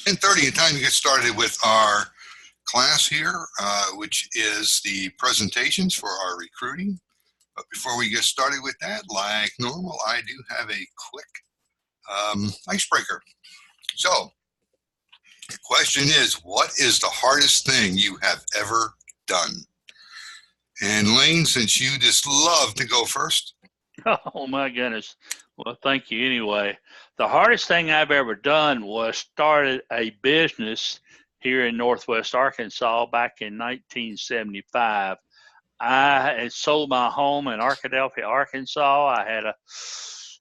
10:30 and time to get started with our class here, which is the presentations for our recruiting. But before we get started with that, like normal, I do have a quick icebreaker. So the question is, what is the hardest thing you have ever done? And Lane, since you just love to go first. Oh my goodness. Well, thank you anyway. The hardest thing I've ever done was started a business here in Northwest Arkansas back in 1975. I had sold my home in Arkadelphia, Arkansas. I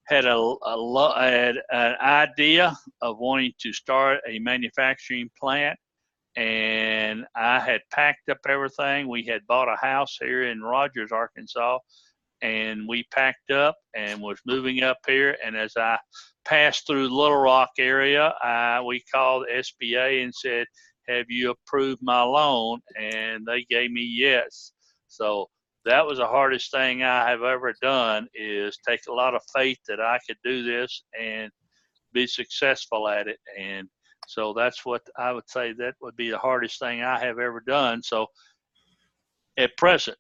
had an idea of wanting to start a manufacturing plant, and I had packed up everything. We had bought a house here in Rogers, Arkansas, and we packed up and was moving up here. And as I passed through the Little Rock area, we called SBA and said, "Have you approved my loan?" And they gave me yes. So that was the hardest thing I have ever done, is take a lot of faith that I could do this and be successful at it. And so that's what I would say that would be the hardest thing I have ever done. So at present.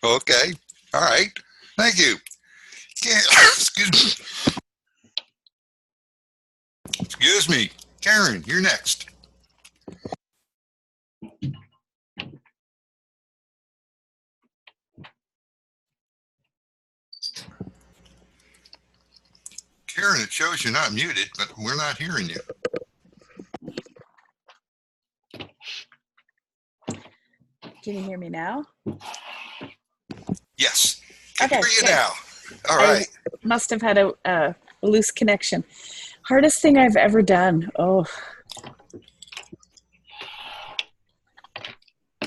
Okay. All right. Thank you. Excuse me. Excuse me. Karen, you're next. Karen, it shows you're not muted, but we're not hearing you. Can you hear me now? Yes. Can Okay, hear you good. now. All right. I must have had a loose connection. Hardest thing I've ever done. Oh,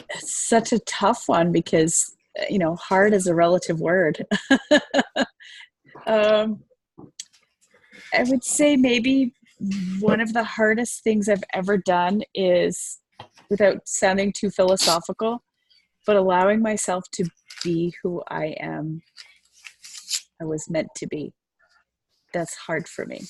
it's such a tough one because, you know, hard is a relative word. I would say maybe one of the hardest things I've ever done is, without sounding too philosophical, but allowing myself to be who I was meant to be. That's hard for me.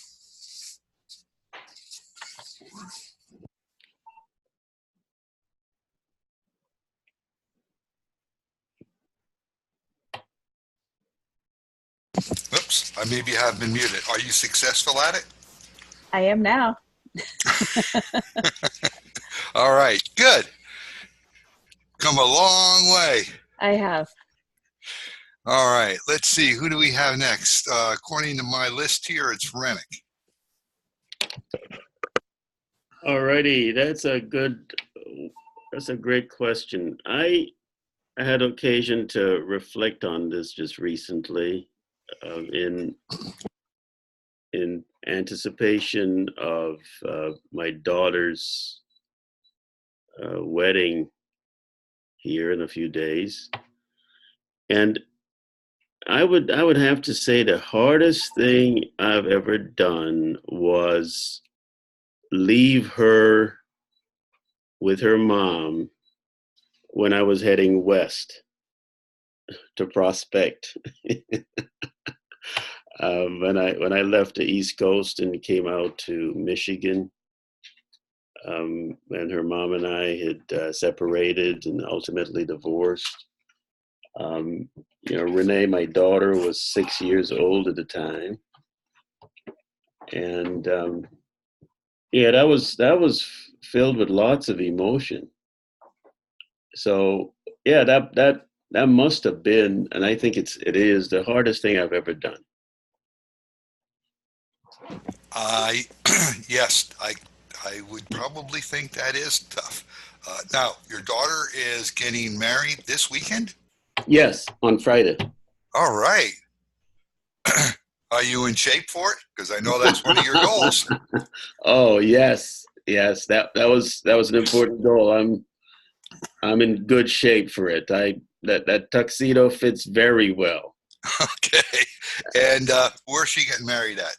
Oops, I maybe have been muted. Are you successful at it? I am now. All right, good. Come a long way. I have. All right, let's see. Who do we have next? According to my list here, it's Rennick. All righty, that's a great question. I had occasion to reflect on this just recently, in anticipation of my daughter's wedding here in a few days, and I would have to say the hardest thing I've ever done was leave her with her mom when I was heading west to prospect. When I left the East Coast and came out to Michigan, and her mom and I had separated and ultimately divorced. You know, Renee, my daughter, was 6 years old at the time, and yeah, that was filled with lots of emotion. So yeah, that must have been, and I think it is the hardest thing I've ever done. Yes, I would probably think that is tough. Now, your daughter is getting married this weekend? Yes, on Friday. All right. Are you in shape for it? Because I know that's one of your goals. Oh yes, that was an important goal. I'm in good shape for it. That tuxedo fits very well. Okay. And where's she getting married at?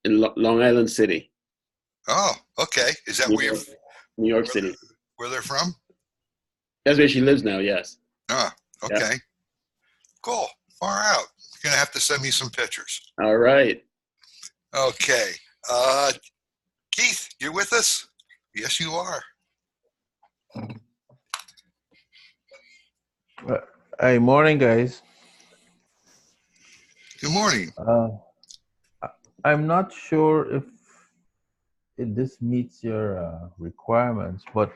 In Long Island City. Oh, okay. Is that where you're? New York City. Where they're from? That's where she lives now. Yes. Ah, okay. Yeah. Cool. Far out. You're gonna have to send me some pictures. All right. Okay. Keith, you're with us? Yes, you are. Hey, morning, guys. Good morning. I'm not sure if this meets your requirements, but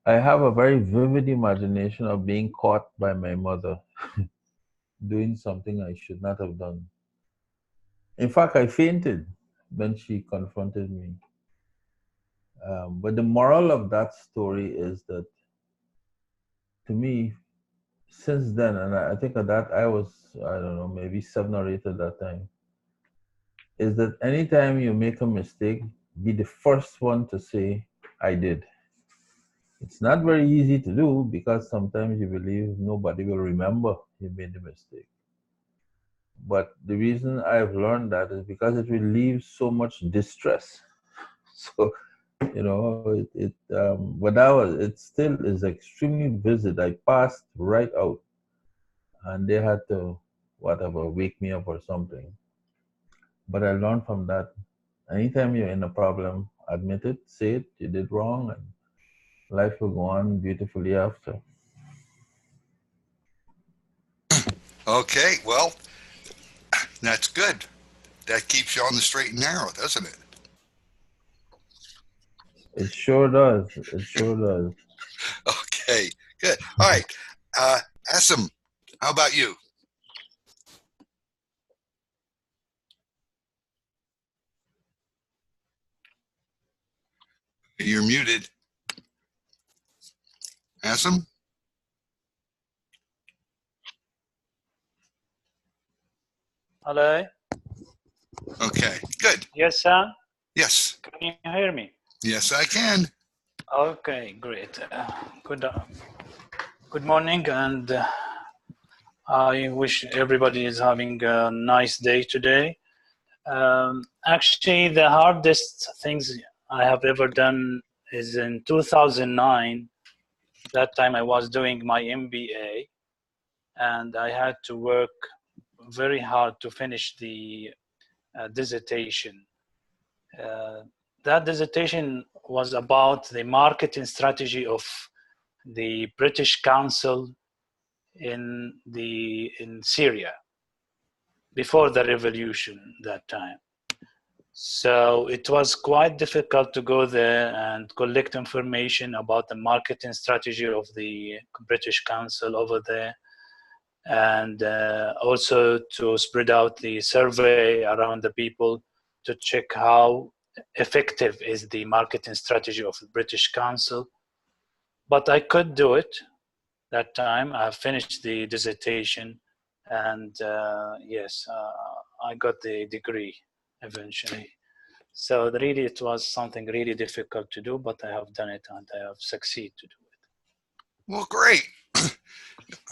I have a very vivid imagination of being caught by my mother doing something I should not have done. In fact, I fainted when she confronted me. But the moral of that story is that, to me, since then, and I think of that I was, I don't know, maybe 7 or 8 at that time, is that anytime you make a mistake, be the first one to say, I did. It's not very easy to do because sometimes you believe nobody will remember you made the mistake. But the reason I've learned that is because it relieves so much distress. So, but it still is extremely vivid. I passed right out and they had to, wake me up or something. But I learned from that. Anytime you're in a problem, admit it, say it, you did wrong, and life will go on beautifully after. Okay, well, that's good. That keeps you on the straight and narrow, doesn't it? It sure does. It sure does. Okay, good. All right. Asim, how about you? You're muted. Asim? Hello. Okay, good. Yes, sir. Yes. Can you hear me? Yes, I can. Okay, great. Good morning, and I wish everybody is having a nice day today. Actually, the hardest things I have ever done is in 2009. That time I was doing my MBA, and I had to work very hard to finish the dissertation. That dissertation was about the marketing strategy of the British Council in Syria before the revolution that time. So it was quite difficult to go there and collect information about the marketing strategy of the British Council over there, and also to spread out the survey around the people to check how effective is the marketing strategy of the British Council. But I could do it that time. I finished the dissertation, and yes, I got the degree eventually. So really it was something really difficult to do, but I have done it and I have succeeded to do it. Well, great.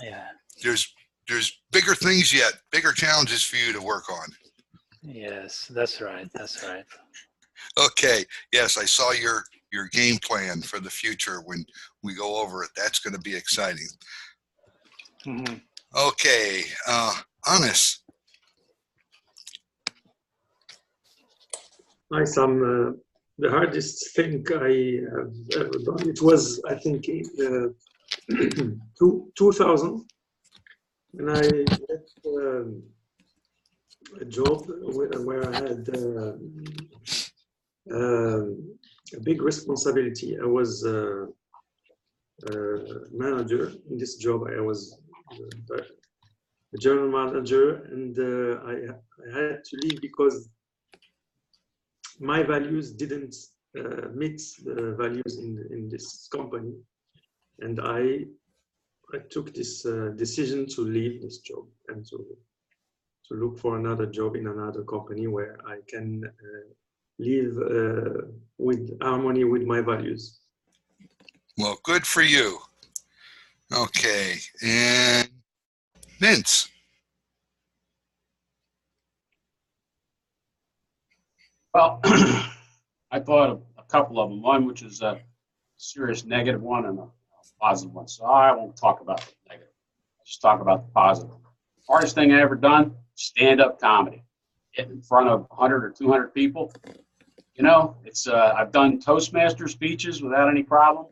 Yeah. There's bigger things yet, bigger challenges for you to work on. Yes, that's right. That's right. Okay. Yes, I saw your game plan for the future when we go over it. That's going to be exciting. Mm-hmm. Okay. Anis. Hi, Sam. The hardest thing I have ever done, it was, I think, in 2000, when I left a job where I had a big responsibility. I was a manager in this job. I was a general manager, and I had to leave because my values didn't meet the values in this company, and I took this decision to leave this job and to look for another job in another company where I can live with harmony with my values. Well, good for you. Okay. And Vince. Well, I thought of a couple of them. One, which is a serious negative one, and a positive one. So I won't talk about the negative. I'll just talk about the positive. Hardest thing I ever done, stand-up comedy. Get in front of 100 or 200 people, You know, it's I've done Toastmaster speeches without any problem.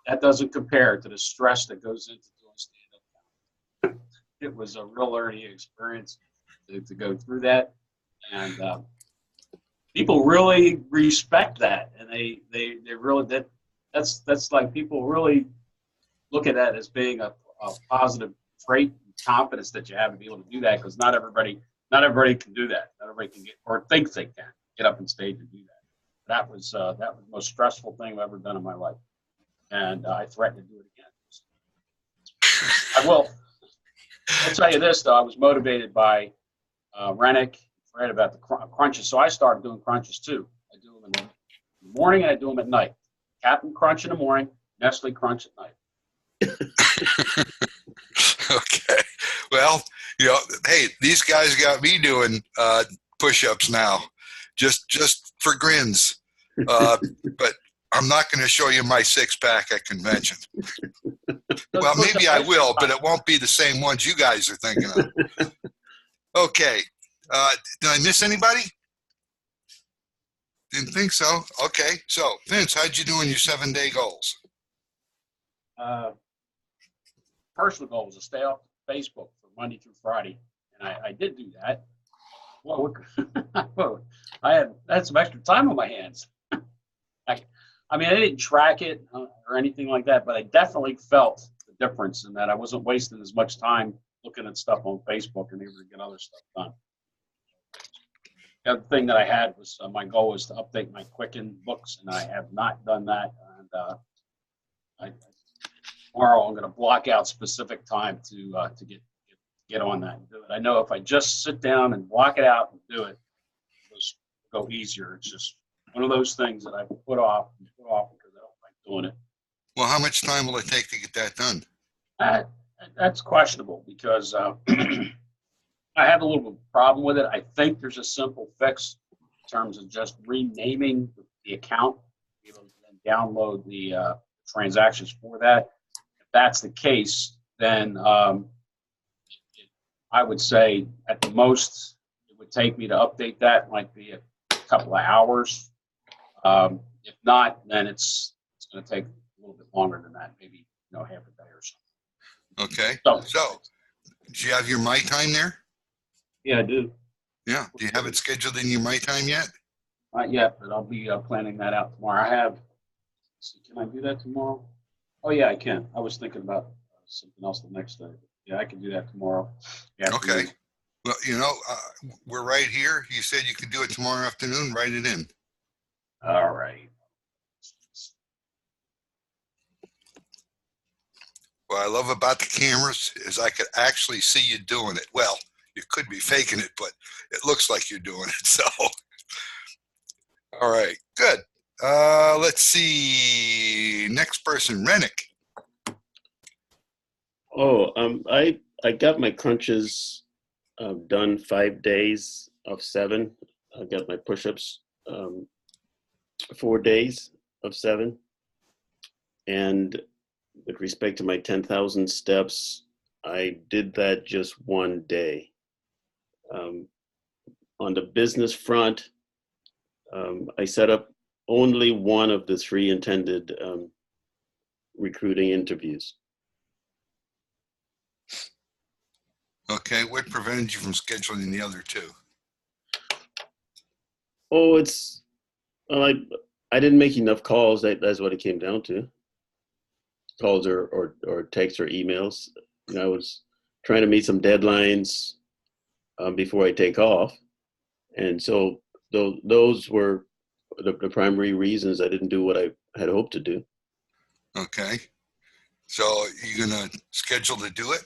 That doesn't compare to the stress that goes into doing stand-up. It was a real learning experience to go through that, and people really respect that, and they really that's like people really look at that as being a positive trait and confidence that you have to be able to do that, because not everybody can do that. Not everybody can get or thinks they can get up on stage and do that. That was the most stressful thing I've ever done in my life, and I threaten to do it again. I will. I'll tell you this though, I was motivated by Rennick, Fred about the crunches, so I started doing crunches too. I do them in the morning and I do them at night. Captain Crunch in the morning, Nestle Crunch at night. Okay. Well, you know, hey, these guys got me doing push-ups now, just for grins. But I'm not going to show you my six-pack at convention. Well, maybe I will, but it won't be the same ones you guys are thinking of. Okay. Did I miss anybody? Didn't think so. Okay. So, Vince, how'd you do in your 7-day goals? Personal goal was to stay off Facebook for Monday through Friday, and I did do that. Well, I had some extra time on my hands. I mean, I didn't track it or anything like that, but I definitely felt the difference in that I wasn't wasting as much time looking at stuff on Facebook and able to get other stuff done. The other thing that I had was my goal was to update my Quicken books, and I have not done that. And tomorrow I'm going to block out specific time to get on that and do it. I know if I just sit down and block it out and do it, it'll go easier. It's just one of those things that I put off because I don't like doing it. Well, how much time will it take to get that done? That's questionable because I have a little bit of a problem with it. I think there's a simple fix in terms of just renaming the account, be able to then download the transactions for that. If that's the case, then I would say at the most it would take me to update that might be a couple of hours. If not, then it's going to take a little bit longer than that, maybe half a day or something. Okay. So, do you have your My Time there? Yeah, I do. Yeah. Do you have it scheduled in your My Time yet? Not yet, but I'll be planning that out tomorrow. I have. Can I do that tomorrow? Oh yeah, I can. I was thinking about something else the next day. Yeah, I can do that tomorrow. Okay. Well, we're right here. You said you could do it tomorrow afternoon. Write it in. All right. What I love about the cameras is I could actually see you doing it. Well, you could be faking it, but it looks like you're doing it. So, all right, good. Let's see. Next person, Rennick. Oh, I got my crunches done 5 days of 7. I got my push-ups 4 days of 7. And with respect to my 10,000 steps, I did that just 1 day. On the business front, I set up only one of the 3 intended recruiting interviews. Okay, what prevented you from scheduling the other 2? Oh, I didn't make enough calls. That's what it came down to. Calls or texts or emails. I was trying to meet some deadlines before I take off, and so those were the primary reasons I didn't do what I had hoped to do. Okay, so you're gonna schedule to do it?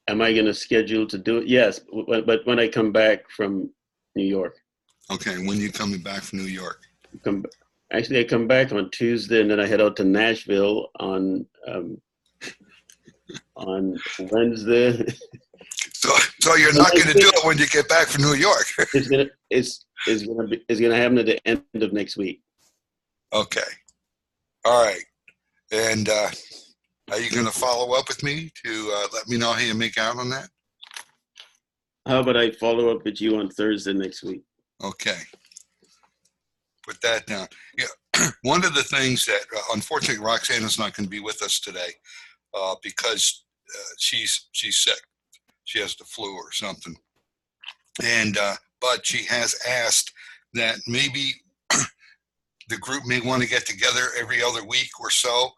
Am I going to schedule to do it? Yes, but when I come back from New York. Okay, when you coming back from New York? Actually, I come back on Tuesday, and then I head out to Nashville on Wednesday. So you're not going to do it when you get back from New York? It's gonna happen at the end of next week. Okay, all right, and are you going to follow up with me to let me know how you make out on that? How about I follow up with you on Thursday next week? Okay. Put that down. Yeah. One of the things that, unfortunately, Roxanne is not going to be with us today because she's sick. She has the flu or something. And, but she has asked that maybe the group may want to get together every other week or so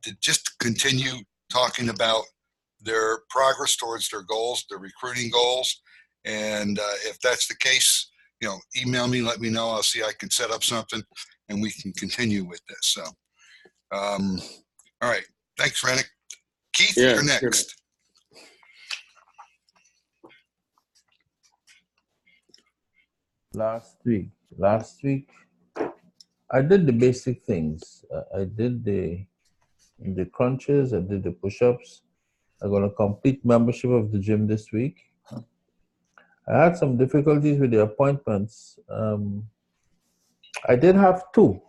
to just continue talking about their progress towards their goals, their recruiting goals. And if that's the case, email me, let me know. I'll see I can set up something and we can continue with this. So, all right. Thanks, Rennick. Keith, Yeah, you're next. Last week, I did the basic things. I did the crunches. I did the push-ups. I'm going to complete membership of the gym this week. I had some difficulties with the appointments. I did have 2.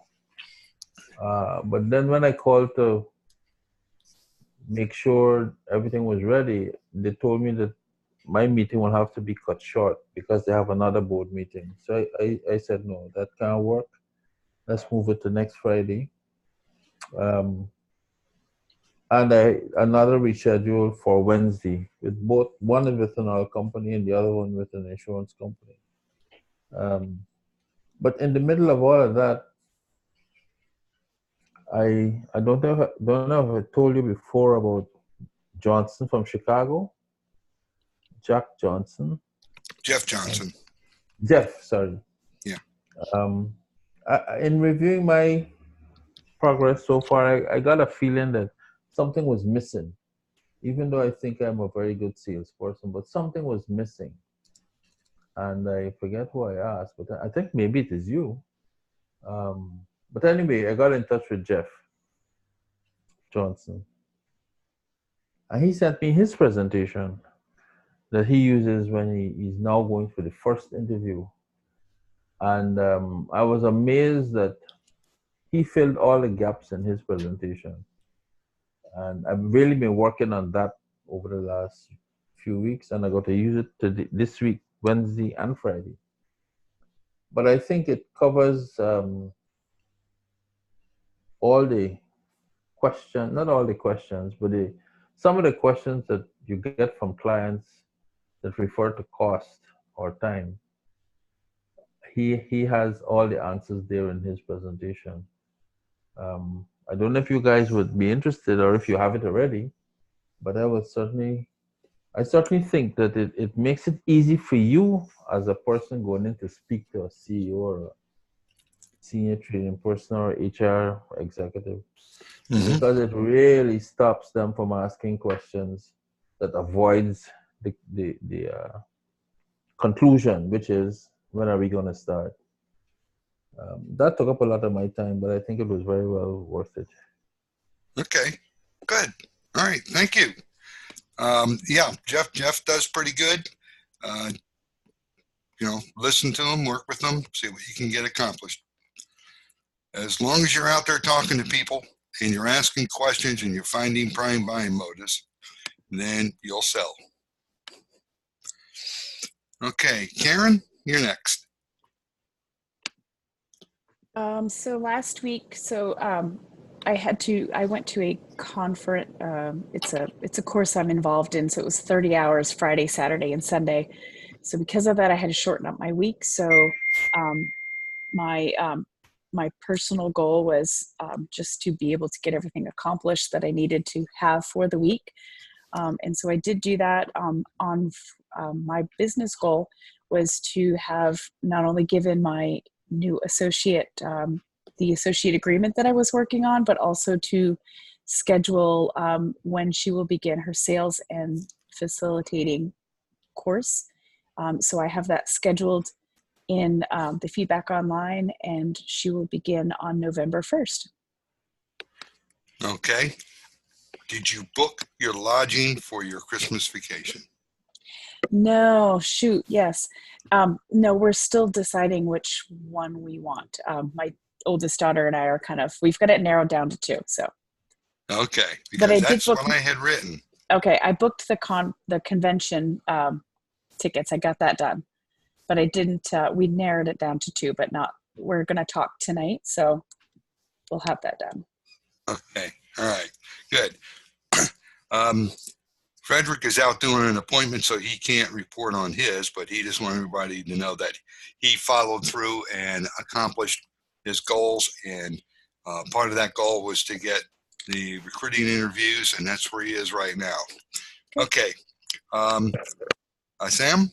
But then when I called to make sure everything was ready, they told me that my meeting will have to be cut short because they have another board meeting. So I said, no, that can't work. Let's move it to next Friday. And another reschedule for Wednesday with both, one is with another company and the other one with an insurance company. But in the middle of all of that, I don't know if I told you before about Johnson from Chicago. Jack Johnson. Jeff Johnson. Jeff, sorry. Yeah. In reviewing my progress so far, I got a feeling that something was missing. Even though I think I'm a very good salesperson, but something was missing. And I forget who I asked, but I think maybe it is you. But anyway, I got in touch with Jeff Johnson. And he sent me his presentation that he uses when he's now going for the first interview. And I was amazed that he filled all the gaps in his presentation. And I've really been working on that over the last few weeks, and I got to use it this week, Wednesday and Friday. But I think it covers all the questions, not all the questions, but some of the questions that you get from clients that refer to cost or time. He has all the answers there in his presentation. I don't know if you guys would be interested or if you have it already, but I certainly think that it makes it easy for you as a person going in to speak to a CEO or a senior trading person or HR executive, because it really stops them from asking questions that avoids the conclusion, which is, when are we going to start? That took up a lot of my time, but I think it was very well worth it. Okay, good. All right, thank you. Yeah, Jeff does pretty good. Listen to him, work with them, see what you can get accomplished. As long as you're out there talking to people and you're asking questions and you're finding prime buying motives, then you'll sell. Okay, Karen, you're next. So last week, I went to a conference. It's a course I'm involved in. So it was 30 hours, Friday, Saturday, and Sunday. So because of that, I had to shorten up my week. So my personal goal was just to be able to get everything accomplished that I needed to have for the week. And so I did do that. My business goal was to have not only given my new associate the associate agreement that I was working on, but also to schedule when she will begin her sales and facilitating course. So I have that scheduled in the feedback online, and she will begin on November 1st. Okay. Did you book your lodging for your Christmas vacation? No, shoot, yes. No, we're still deciding which one we want. My oldest daughter and I are we've got it narrowed down to 2. So. Okay, because that's what I had written. Okay, I booked the convention tickets. I got that done, but I didn't. We narrowed it down to 2, but not. We're going to talk tonight, so we'll have that done. Okay. All right. Good. Frederick is out doing an appointment, so he can't report on his, but he just wanted everybody to know that he followed through and accomplished his goals. And part of that goal was to get the recruiting interviews, and that's where he is right now. Okay. Sam?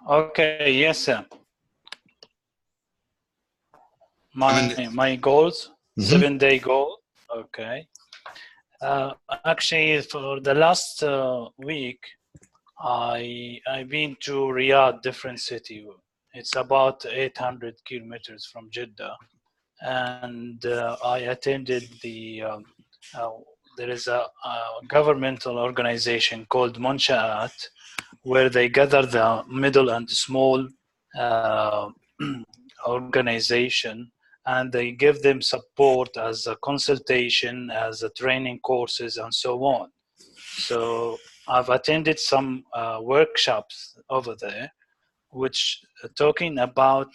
Okay, yes, sir. My goals, 7-day goal. Okay. Actually, for the last week, I've been to Riyadh, different city. It's about 800 kilometers from Jeddah, and I attended there is a governmental organization called Munshaat, where they gather the middle and small organization, and they give them support as a consultation, as a training courses, and so on. So I've attended some workshops over there, which are talking about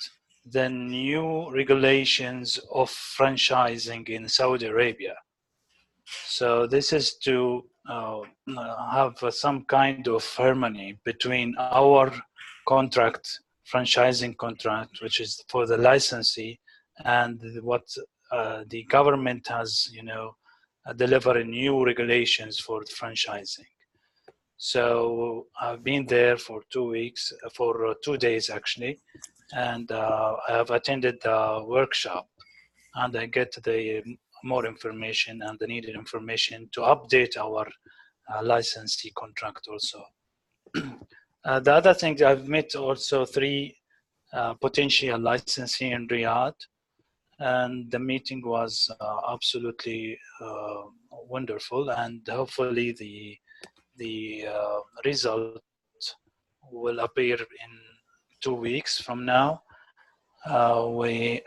the new regulations of franchising in Saudi Arabia. So this is to have some kind of harmony between our contract, franchising contract, which is for the licensee, and what the government has, delivered new regulations for franchising. So I've been there for 2 weeks, for 2 days actually, and I have attended the workshop, and I get the more information and the needed information to update our licensee contract also. The other thing, I've met also 3 potential licensee in Riyadh, and the meeting was absolutely wonderful, and hopefully the result will appear in 2 weeks from now. We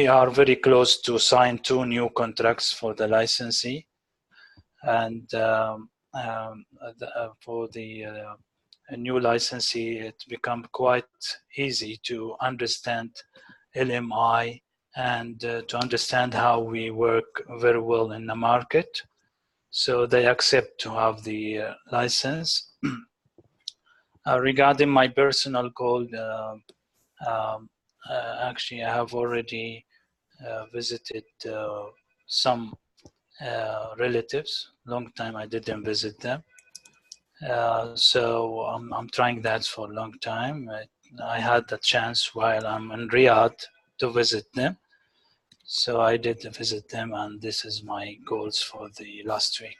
are very close to sign 2 new contracts for the licensee, and for the new licensee, it become quite easy to understand LMI and to understand how we work very well in the market. So they accept to have the license. Regarding my personal goal, actually, I have already visited some relatives. Long time I didn't visit them. So I'm trying that for a long time. I had the chance while I'm in Riyadh to visit them. So I did visit them, and this is my goals for the last week.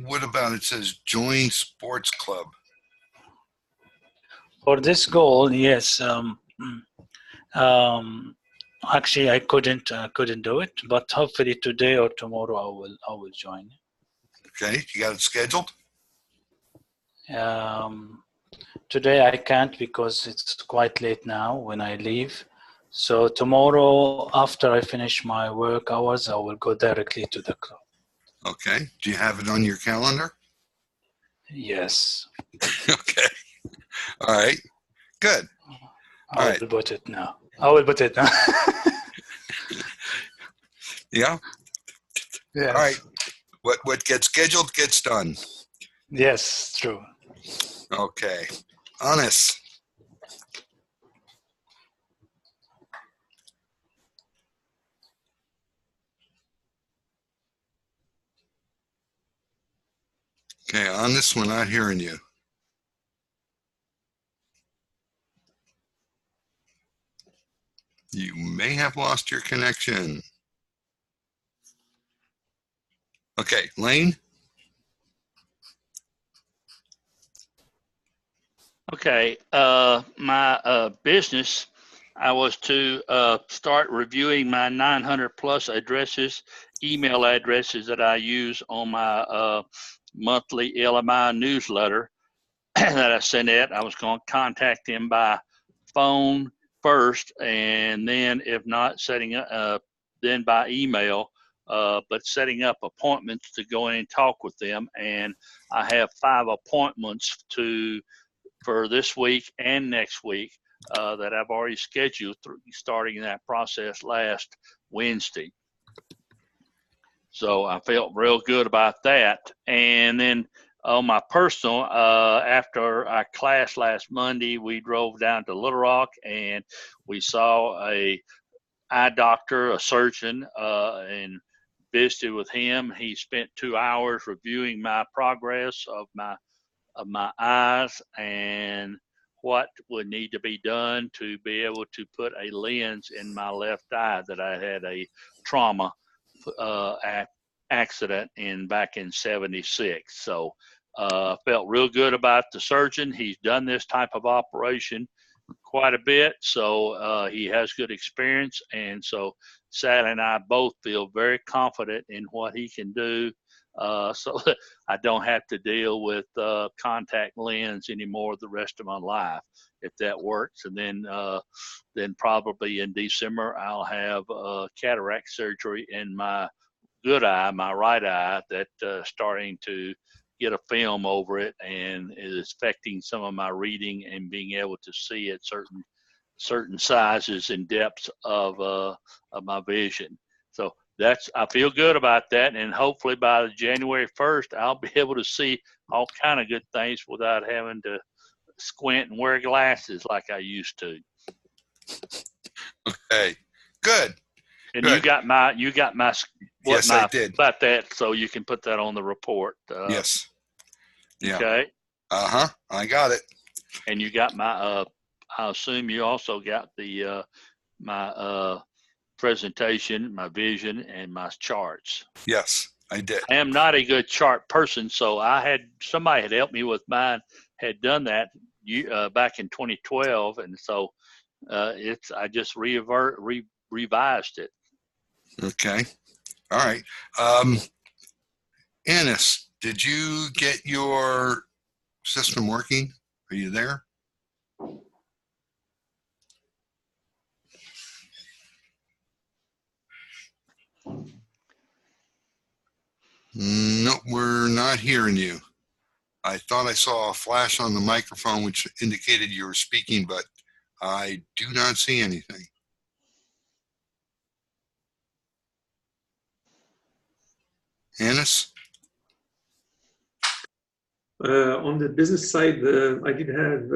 What about, it says join sports club? For this goal, yes. Actually, I couldn't do it, but hopefully today or tomorrow I will join. Okay, you got it scheduled? Today I can't because it's quite late now when I leave. So tomorrow, after I finish my work hours, I will go directly to the club. Okay. Do you have it on your calendar? Yes. Okay. All right. Good. I will put it now. I will put it now. Yeah? Yes. All right. What gets scheduled gets done. Yes, true. Okay. Honest. Okay, Honest, we're not hearing you. You may have lost your connection. Okay, Lane? Okay, my business, I was to start reviewing my 900 plus addresses, email addresses that I use on my monthly LMI newsletter that I send out. I was going to contact them by phone first, and then if not, setting up then by email but setting up appointments to go in and talk with them. And I have 5 appointments for this week and next week that I've already scheduled, starting that process last Wednesday. So I felt real good about that. And then on my personal, after our class last Monday, we drove down to Little Rock and we saw a eye doctor, a surgeon, and visited with him. He spent 2 hours reviewing my progress of my eyes and what would need to be done to be able to put a lens in my left eye that I had a trauma accident back in '76. So felt real good about the surgeon. He's done this type of operation quite a bit, so he has good experience, and so Sally and I both feel very confident in what he can do, so that I don't have to deal with contact lens anymore the rest of my life, if that works. And then probably in December I'll have cataract surgery in my good eye, my right eye, that starting to get a film over it and is affecting some of my reading and being able to see at certain sizes and depths of my vision. So I feel good about that, and hopefully by January 1st I'll be able to see all kind of good things without having to squint and wear glasses like I used to. Okay, good. And good. you got my Yes, I did. about that, so you can put that on the report. Yes. Yeah. Okay. I got it. And you got my I assume you also got my presentation, my vision, and my charts. Yes, I did. I am not a good chart person, so somebody had helped me with mine, had done that back in 2012, and so I just revised it. Okay. All right. Annis, did you get your system working? Are you there? No, we're not hearing you. I thought I saw a flash on the microphone which indicated you were speaking, but I do not see anything. Annis? On the business side, I did have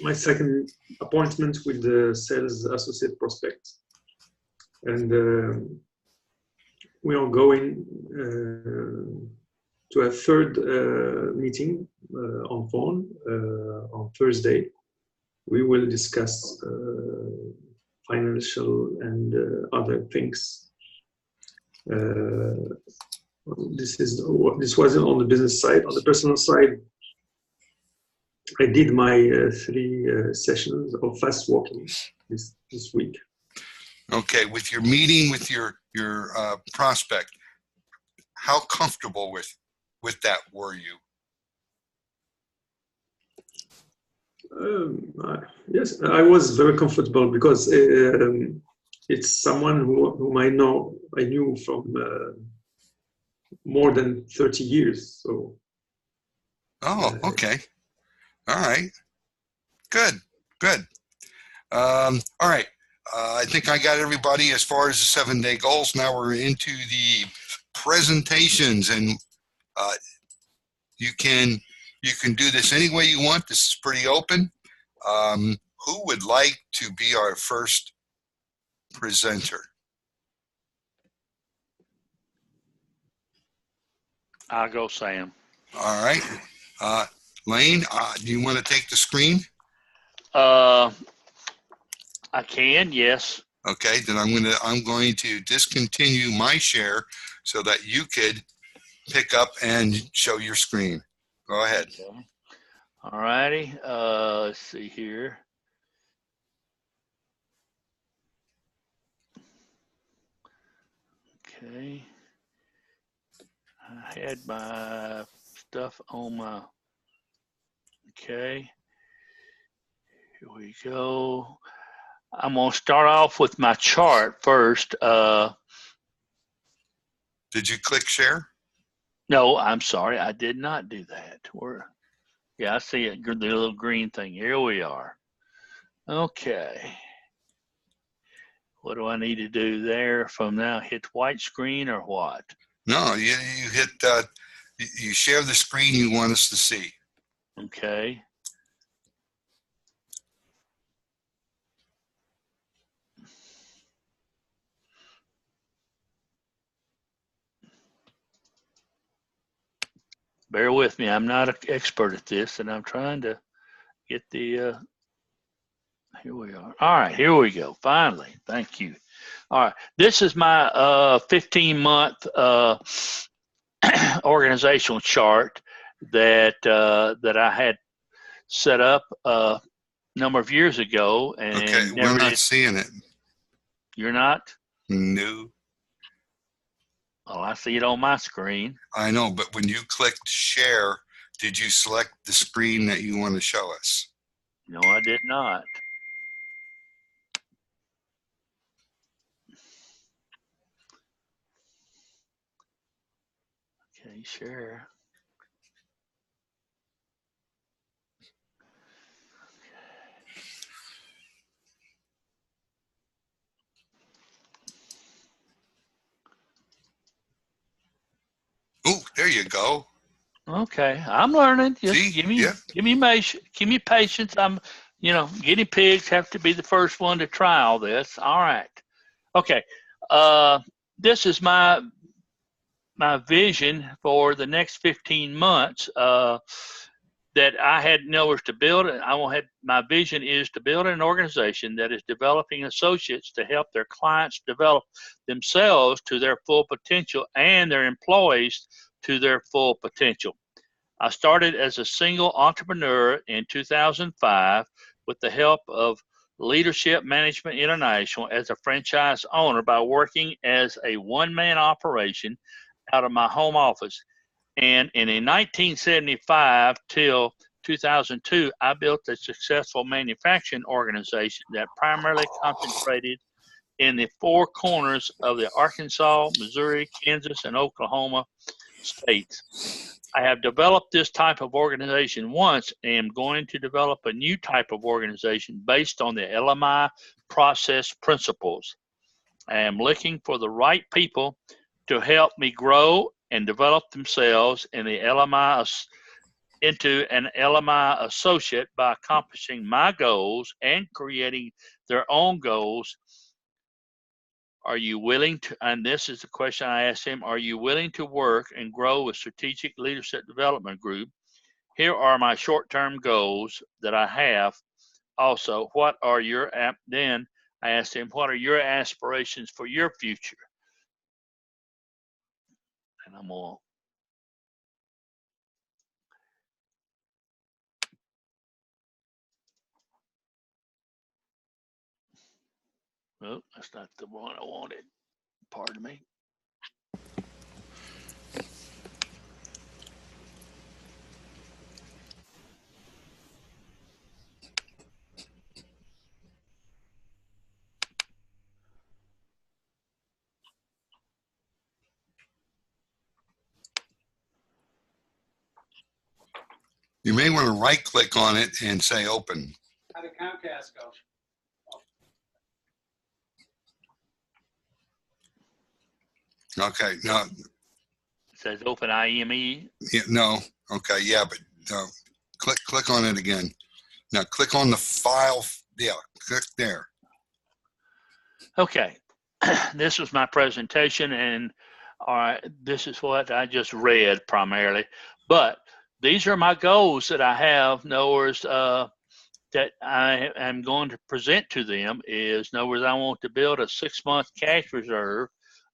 my second appointment with the sales associate prospect. And we are going to a third meeting on phone on Thursday. We will discuss financial and other things. This wasn't on the business side. On the personal side, I did my 3 sessions of fast walking this week. Okay, with your meeting with your prospect, how comfortable with that were you? Yes, I was very comfortable because it's someone whom I knew from more than 30 years. So. Oh, okay. All right. Good. All right. I think I got everybody as far as the 7-day goals. Now we're into the presentations, and you can do this any way you want. This is pretty open. Who would like to be our first presenter? I'll go, Sam. All right. Lane, do you want to take the screen? I can, yes. Okay, then I'm going to discontinue my share so that you could pick up and show your screen. Go ahead. Okay. All righty. Let's see here. Okay. I had my stuff on my. Okay. Here we go. I'm going to start off with my chart first. Did you click share? No, I'm sorry, I did not do that. Yeah, I see it, the little green thing. Here we are. Okay. What do I need to do there from now? Hit white screen or what? No, you hit, you share the screen you want us to see. Okay. Bear with me. I'm not an expert at this, and I'm trying to get the, here we are. All right, here we go. Finally, thank you. All right, this is my 15-month organizational chart that that I had set up a number of years ago, and Okay, we're not seeing it. You're not? No. Well, I see it on my screen. I know, but when you clicked share, did you select the screen that you want to show us? No, I did not. Okay, share. Oh, there you go. Okay, I'm learning. Just See? give me Yeah. give me patience. I'm, guinea pigs have to be the first one to try all this. All right. Okay. This is my vision for the next 15 months. That I had nowhere to build. My vision is to build an organization that is developing associates to help their clients develop themselves to their full potential and their employees to their full potential. I started as a single entrepreneur in 2005 with the help of Leadership Management International as a franchise owner by working as a one-man operation out of my home office. And in 1975 till 2002, I built a successful manufacturing organization that primarily concentrated in the four corners of the Arkansas, Missouri, Kansas, and Oklahoma states. I have developed this type of organization once and am going to develop a new type of organization based on the LMI process principles. I am looking for the right people to help me grow and develop themselves in the into an LMI associate by accomplishing my goals and creating their own goals. Are you willing to, and this is the question I asked him, are you willing to work and grow with Strategic Leadership Development Group? Here are my short-term goals that I have. Also, then I asked him, what are your aspirations for your future? And I'm all, oh, that's not the one I wanted. Pardon me. You may want to right click on it and say open. How did Comcast go? Okay, no. It says open IME. Yeah, no. Okay, yeah, but click on it again. Now click on the file. Yeah, click there. Okay, this was my presentation, and all right, this is what I just read primarily. But these are my goals that I have. In other words, that I am going to present to them is, in other words, I want to build a 6-month cash reserve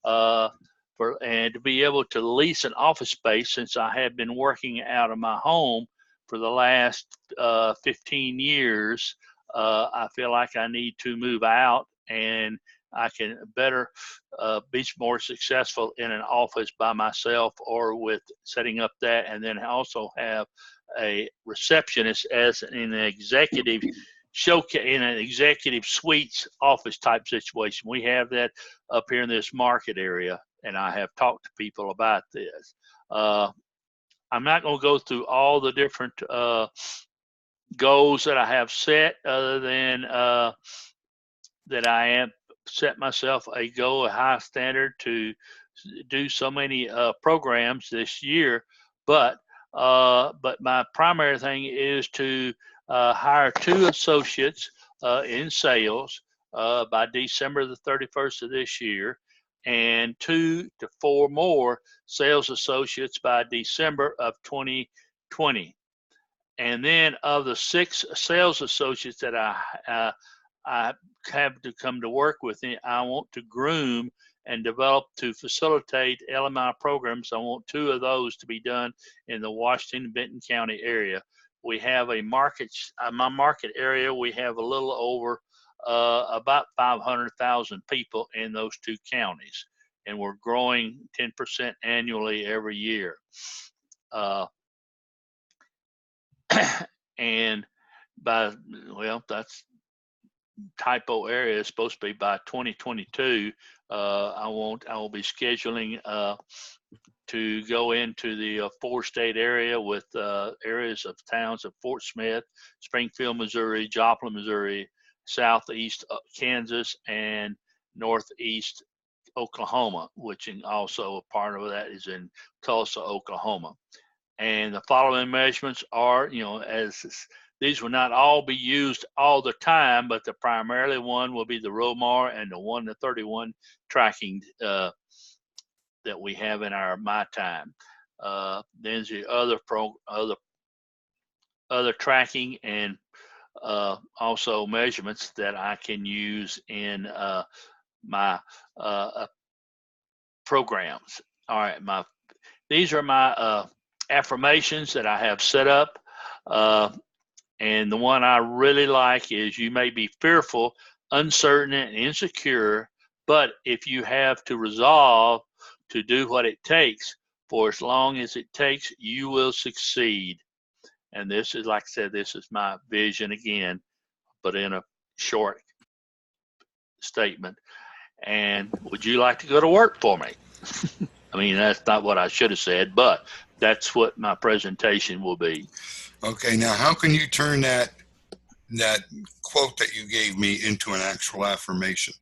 and to be able to lease an office space, since I have been working out of my home for the last 15 years. I feel like I need to move out, and I can better be more successful in an office by myself or with setting up that, and then also have a receptionist as in an executive showcase, in an executive suites office type situation. We have that up here in this market area, and I have talked to people about this. I'm not going to go through all the different goals that I have set, other than that I am set myself a goal, a high standard to do so many programs this year. But my primary thing is to hire 2 associates in sales by December the 31st of this year, and 2 to 4 more sales associates by December of 2020. And then of the 6 sales associates that I have to come to work with, I want to groom and develop to facilitate LMI programs. I want 2 of those to be done in the Washington, Benton County area. We have a market, my market area, we have a little over about 500,000 people in those 2 counties, and we're growing 10% annually every year. And by, well, that's typo area, is supposed to be by 2022. I will be scheduling to go into the 4-state area with areas of towns of Fort Smith, Springfield, Missouri, Joplin, Missouri, southeast Kansas, and northeast Oklahoma, which also a part of that is in Tulsa, Oklahoma. And the following measurements are, as these will not all be used all the time, but the primarily one will be the ROMAR and the 1 to 31 tracking that we have in our My Time. Then the other tracking and also measurements that I can use in my programs. All right, these are my affirmations that I have set up. And the one I really like is, you may be fearful, uncertain, and insecure, but if you have to resolve to do what it takes, for as long as it takes, you will succeed. And this is, like I said, this is my vision again, but in a short statement. And would you like to go to work for me? I mean, that's not what I should have said, but that's what my presentation will be. Okay, now how can you turn that quote that you gave me into an actual affirmation?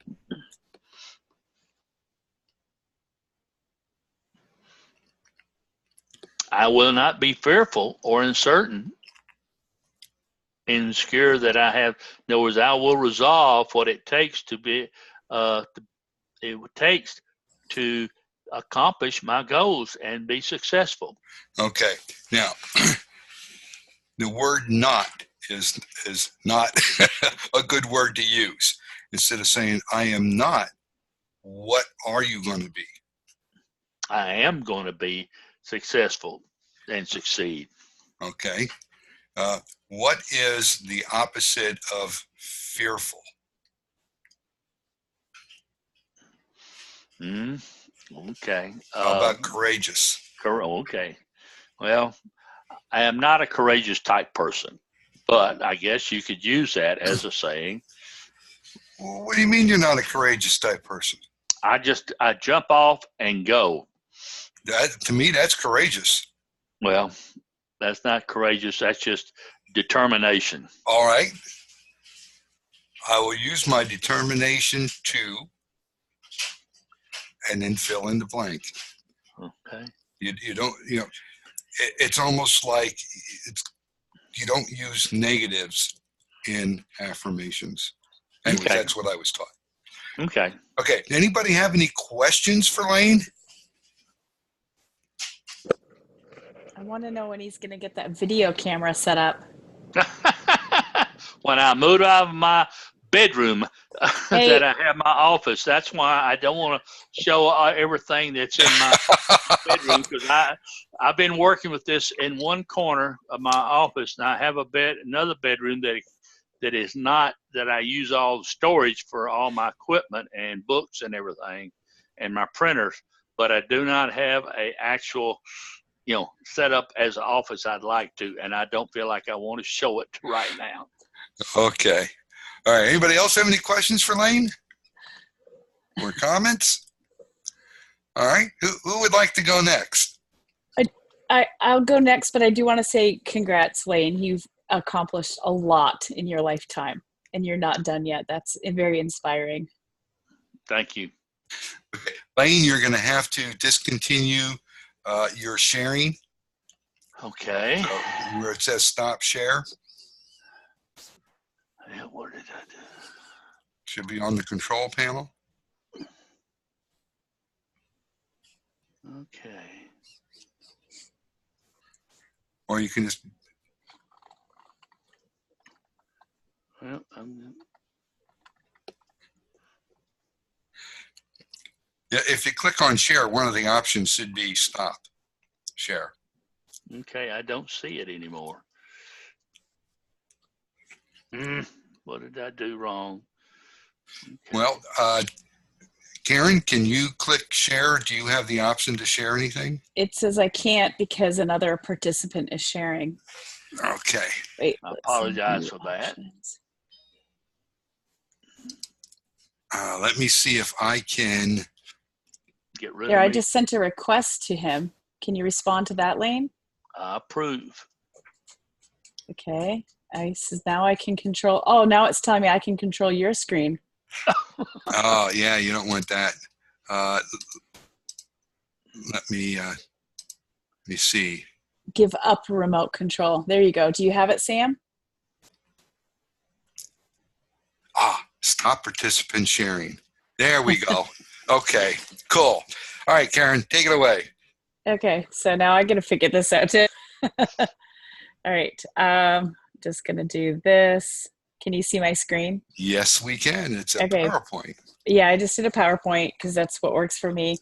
I will not be fearful or uncertain, insecure that I have. In other words, I will resolve what it takes to be, it takes to accomplish my goals and be successful. Okay, now the word "not" is not a good word to use. Instead of saying "I am not," what are you going to be? I am going to be successful and succeed. Okay. What is the opposite of fearful? Okay. How about courageous? Okay. Well, I am not a courageous type person, but I guess you could use that as a saying. Well, what do you mean you're not a courageous type person? I jump off and go. To me, that's courageous. Well, that's not courageous. That's just determination. All right. I will use my determination to, and then fill in the blank. Okay. You don't, it's almost like you don't use negatives in affirmations. Anyways, Okay. That's what I was taught. Okay. Okay. Anybody have any questions for Lane? I want to know when he's going to get that video camera set up. When I moved out of my bedroom Hey. that I have my office, that's why I don't want to show everything that's in my bedroom, because I've been working with this in one corner of my office, and I have another bedroom that is not, that I use all the storage for all my equipment and books and everything and my printers, but I do not have a actual set up as an office I'd like to, and I don't feel like I want to show it right now. Okay. All right. Anybody else have any questions for Lane or comments? All right. Who would like to go next? I'll go next, but I do want to say congrats, Lane. You've accomplished a lot in your lifetime, and you're not done yet. That's very inspiring. Thank you. Lane, you're going to have to discontinue your sharing. Okay. So where it says stop share. Yeah, what did I do? Should be on the control panel. Okay. Or you can just, Well, yeah, if you click on share, one of the options should be stop share. okay, I don't see it anymore. What did I do wrong? Okay. Well, Karen, can you click share? Do you have the option to share anything? It says I can't because another participant is sharing. Okay. Wait, I let's see, apologize view for that. options. Let me see if I can. Get rid There, of I me. just sent a request to him. Can you respond to that, Lane? I approve. Okay. I says now I can control. Oh, now it's telling me I can control your screen. Oh, yeah, you don't want that. Let me see. Give up remote control. There you go. Do you have it, Sam? Stop participant sharing. There we go. Okay, cool. All right, Karen, take it away. Okay. So now I got to figure this out too. All right. Just going to do this. Can you see my screen? Yes, we can. It's a Okay. PowerPoint. Yeah, I just did a PowerPoint because that's what works for me.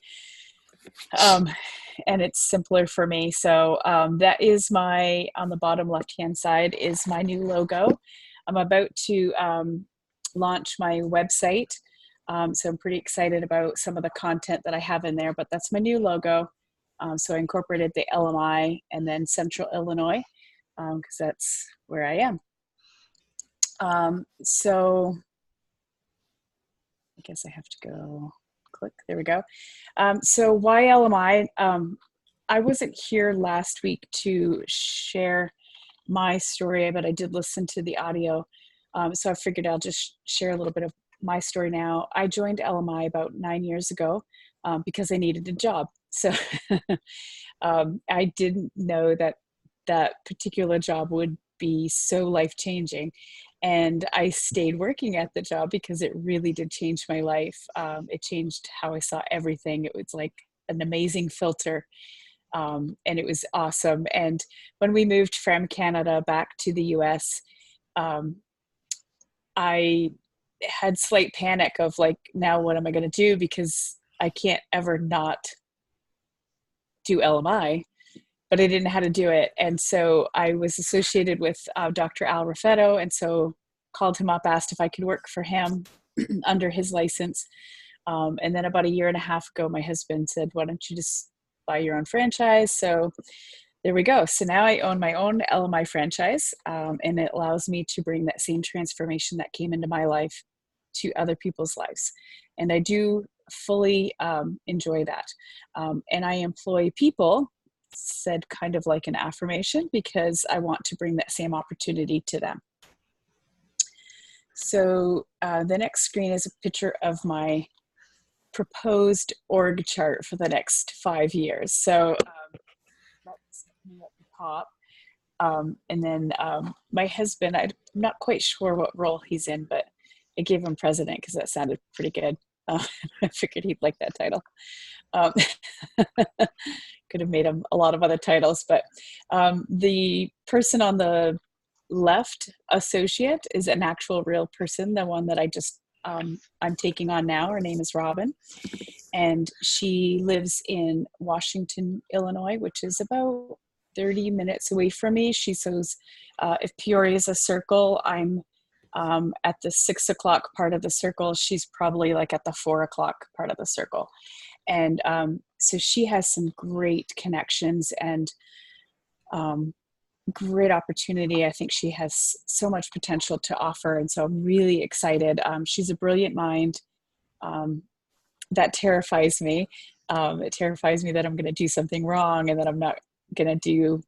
And it's simpler for me. So that is my, on the bottom left-hand side is my new logo. I'm about to launch my website. So I'm pretty excited about some of the content that I have in there, but that's my new logo. So I incorporated the LMI and then Central Illinois because that's where I am. So I guess I have to go click. There we go. So why LMI? I wasn't here last week to share my story, but I did listen to the audio. So I figured I'll just share a little bit of my story now. I joined LMI about 9 years ago because I needed a job. So I didn't know that that particular job would be so life-changing. And I stayed working at the job because it really did change my life. It changed how I saw everything. It was like an amazing filter. And it was awesome. And when we moved from Canada back to the US, I had slight panic of like, now what am I going to do? Because I can't ever not do LMI, but I didn't know how to do it. And so I was associated with Dr. Al Raffetto. And so called him up, asked if I could work for him under his license. And then about 1.5 years ago, my husband said, why don't you just buy your own franchise? So there we go. So now I own my own LMI franchise, and it allows me to bring that same transformation that came into my life to other people's lives. And I do fully enjoy that. And I employ people, said kind of like an affirmation, because I want to bring that same opportunity to them. So the next screen is a picture of my proposed org chart for the next 5 years. So that's me at the top. And then my husband, I'm not quite sure what role he's in, but I gave him president because that sounded pretty good. I figured he'd like that title. Could have made him a lot of other titles, but the person on the left, associate, is an actual real person, the one that I just I'm taking on now. Her name is Robin, and she lives in Washington, Illinois, which is about 30 minutes away from me. She says if Peoria is a circle, I'm at the 6 o'clock part of the circle. She's probably like at the 4 o'clock part of the circle. And so she has some great connections and great opportunity. I think she has so much potential to offer. And so I'm really excited. She's a brilliant mind. That terrifies me. It terrifies me that I'm going to do something wrong and that I'm not going to do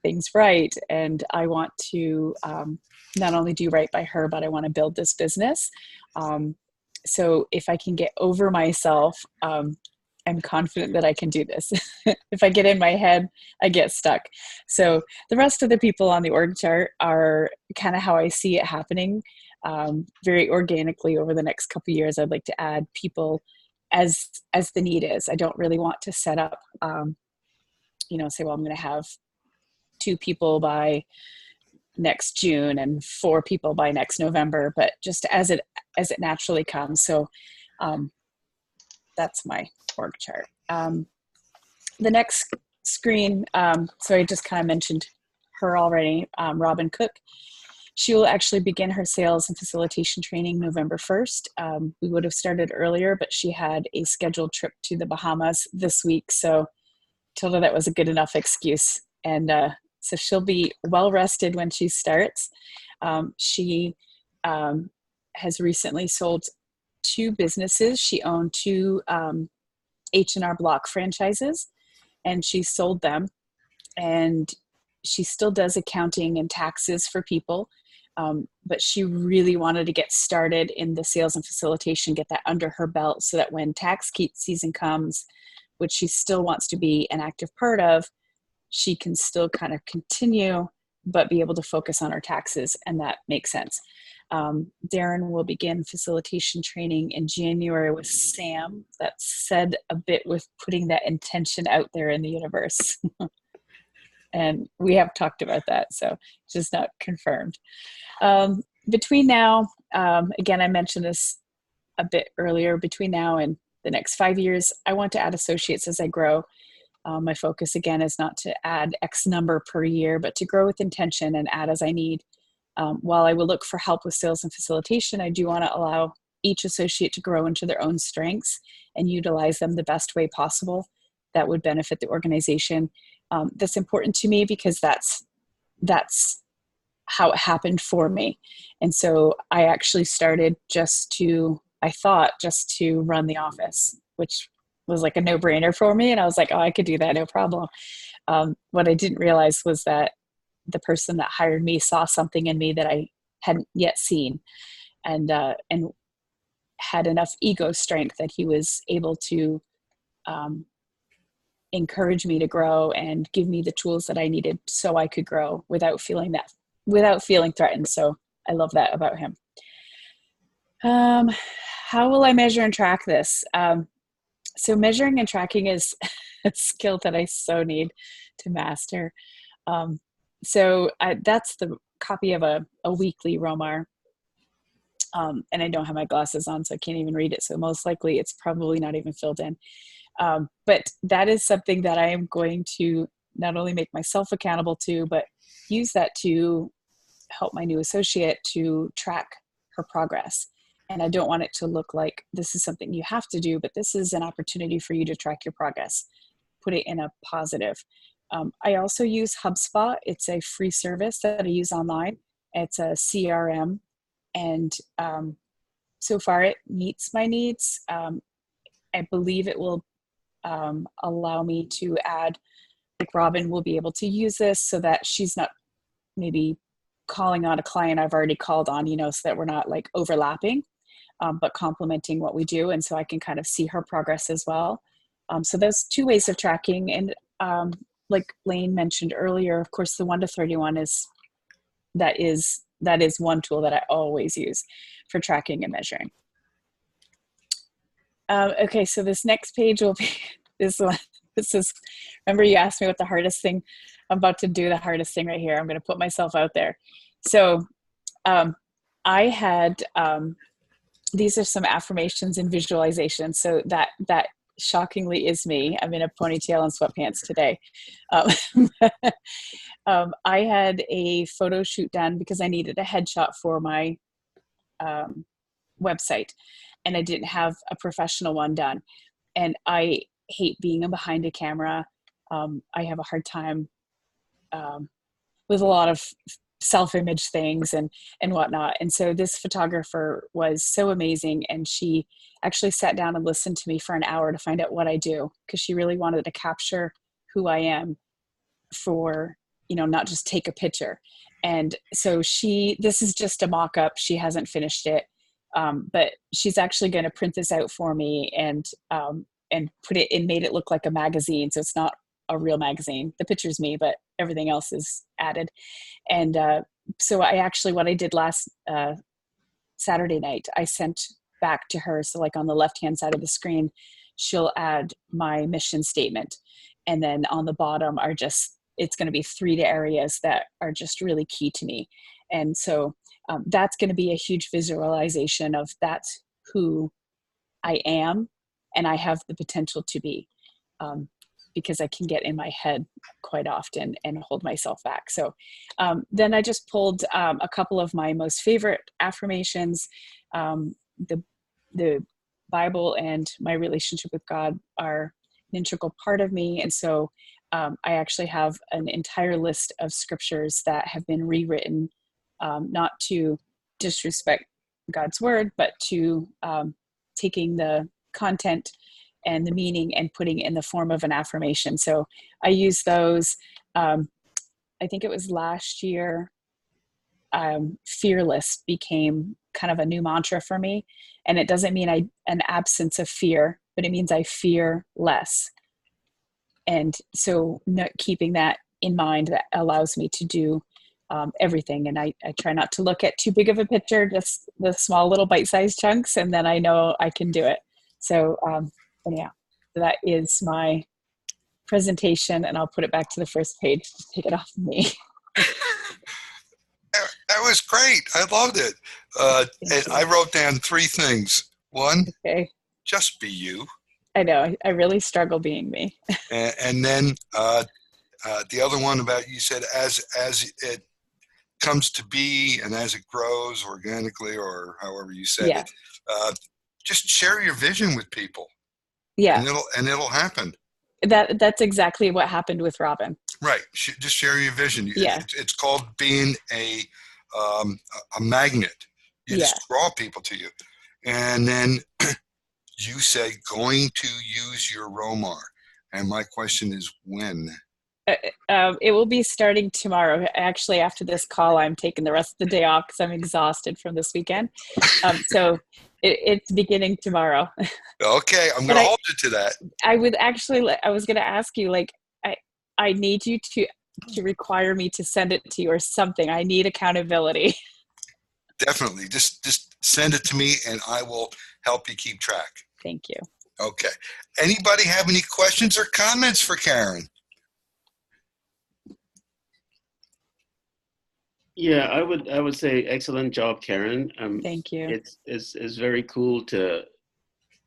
things right. And I want to not only do right by her, but I want to build this business. So if I can get over myself, I'm confident that I can do this. If I get in my head, I get stuck. So the rest of the people on the org chart are kind of how I see it happening, very organically over the next couple of years. I'd like to add people as the need is. I don't really want to set up, say, well, I'm going to have 2 people by next June and 4 people by next November, but just as it naturally comes. So that's my org chart. The next screen, so I just kind of mentioned her already, Robin Cook. She will actually begin her sales and facilitation training November 1st. We would have started earlier, but she had a scheduled trip to the Bahamas this week. So told her that was a good enough excuse. And so she'll be well rested when she starts. She has recently sold 2 businesses. She owned 2 H&R Block franchises, and she sold them. And she still does accounting and taxes for people. But she really wanted to get started in the sales and facilitation, get that under her belt so that when tax season comes, which she still wants to be an active part of, she can still kind of continue, but be able to focus on her taxes. And that makes sense. Darren will begin facilitation training in January with Sam. That said a bit with putting that intention out there in the universe. And we have talked about that, so it's just not confirmed. Between now, again, I mentioned this a bit earlier, between now and the next 5 years, I want to add associates as I grow. My focus, again, is not to add X number per year, but to grow with intention and add as I need. While I will look for help with sales and facilitation, I do want to allow each associate to grow into their own strengths and utilize them the best way possible that would benefit the organization. That's important to me because that's how it happened for me. And so I actually started just to run the office, which was like a no-brainer for me. And I was like, oh, I could do that, no problem. What I didn't realize was that the person that hired me saw something in me that I hadn't yet seen, and had enough ego strength that he was able to encourage me to grow and give me the tools that I needed so I could grow without feeling threatened. So I love that about him. How will I measure and track this? So measuring and tracking is a skill that I so need to master. So that's the copy of a weekly Romar. And I don't have my glasses on, so I can't even read it. So most likely it's probably not even filled in. But that is something that I am going to not only make myself accountable to, but use that to help my new associate to track her progress. And I don't want it to look like this is something you have to do, but this is an opportunity for you to track your progress. Put it in a positive. I also use HubSpot. It's a free service that I use online. It's a CRM. And so far it meets my needs. I believe it will allow me to add, like Robin will be able to use this so that she's not maybe calling on a client I've already called on, so that we're not like overlapping, but complementing what we do. And so I can kind of see her progress as well. So those 2 ways of tracking. And like Lane mentioned earlier, of course, the 1 to 31 is one tool that I always use for tracking and measuring. Okay, so this next page will be this one. This is, remember you asked me what the hardest thing, I'm about to do the hardest thing right here. I'm going to put myself out there. So I had, these are some affirmations and visualizations. So that shockingly is me. I'm in a ponytail and sweatpants today. I had a photo shoot done because I needed a headshot for my website, and I didn't have a professional one done. And I hate being behind a camera. I have a hard time with a lot of self-image things and whatnot. And so this photographer was so amazing, and she actually sat down and listened to me for an hour to find out what I do, because she really wanted to capture who I am for, not just take a picture. And so this is just a mock-up. She hasn't finished it, but she's actually going to print this out for me and put it and made it look like a magazine. So it's not a real magazine. The picture's me, but everything else is added. And so what I did last Saturday night, I sent back to her. So like on the left-hand side of the screen, she'll add my mission statement. And then on the bottom it's going to be 3 areas that are just really key to me. And so that's going to be a huge visualization of that's who I am and I have the potential to be, because I can get in my head quite often and hold myself back. So then I just pulled a couple of my most favorite affirmations. The Bible and my relationship with God are an integral part of me. And so I actually have an entire list of scriptures that have been rewritten, not to disrespect God's word, but to taking the content and the meaning and putting it in the form of an affirmation. So I use those. I think it was last year, fearless became kind of a new mantra for me. And it doesn't mean an absence of fear, but it means I fear less. And so keeping that in mind, that allows me to do everything. And I try not to look at too big of a picture, just the small little bite-sized chunks, and then I know I can do it. So yeah, that is my presentation, and I'll put it back to the first page to take it off of me. That was great. I loved it. And I wrote down 3 things. 1, Okay. just be you. I know. I really struggle being me. And then the other one about, you said, as it comes to be and as it grows organically, or however you said it, just share your vision with people. Yeah. And it'll happen. That's exactly what happened with Robin. Right. Just share your vision. Yeah. It's called being a magnet. You just draw people to you. And then you said going to use your Romar. And my question is, when? It will be starting tomorrow. Actually, after this call, I'm taking the rest of the day off because I'm exhausted from this weekend. So it's beginning tomorrow. Okay, I'm going to hold you to that. I was going to ask you, like, I need you to require me to send it to you or something. I need accountability. Definitely. Just send it to me and I will help you keep track. Thank you. Okay. Anybody have any questions or comments for Karen? Yeah, I would say excellent job, Karen. Thank you. It's very cool to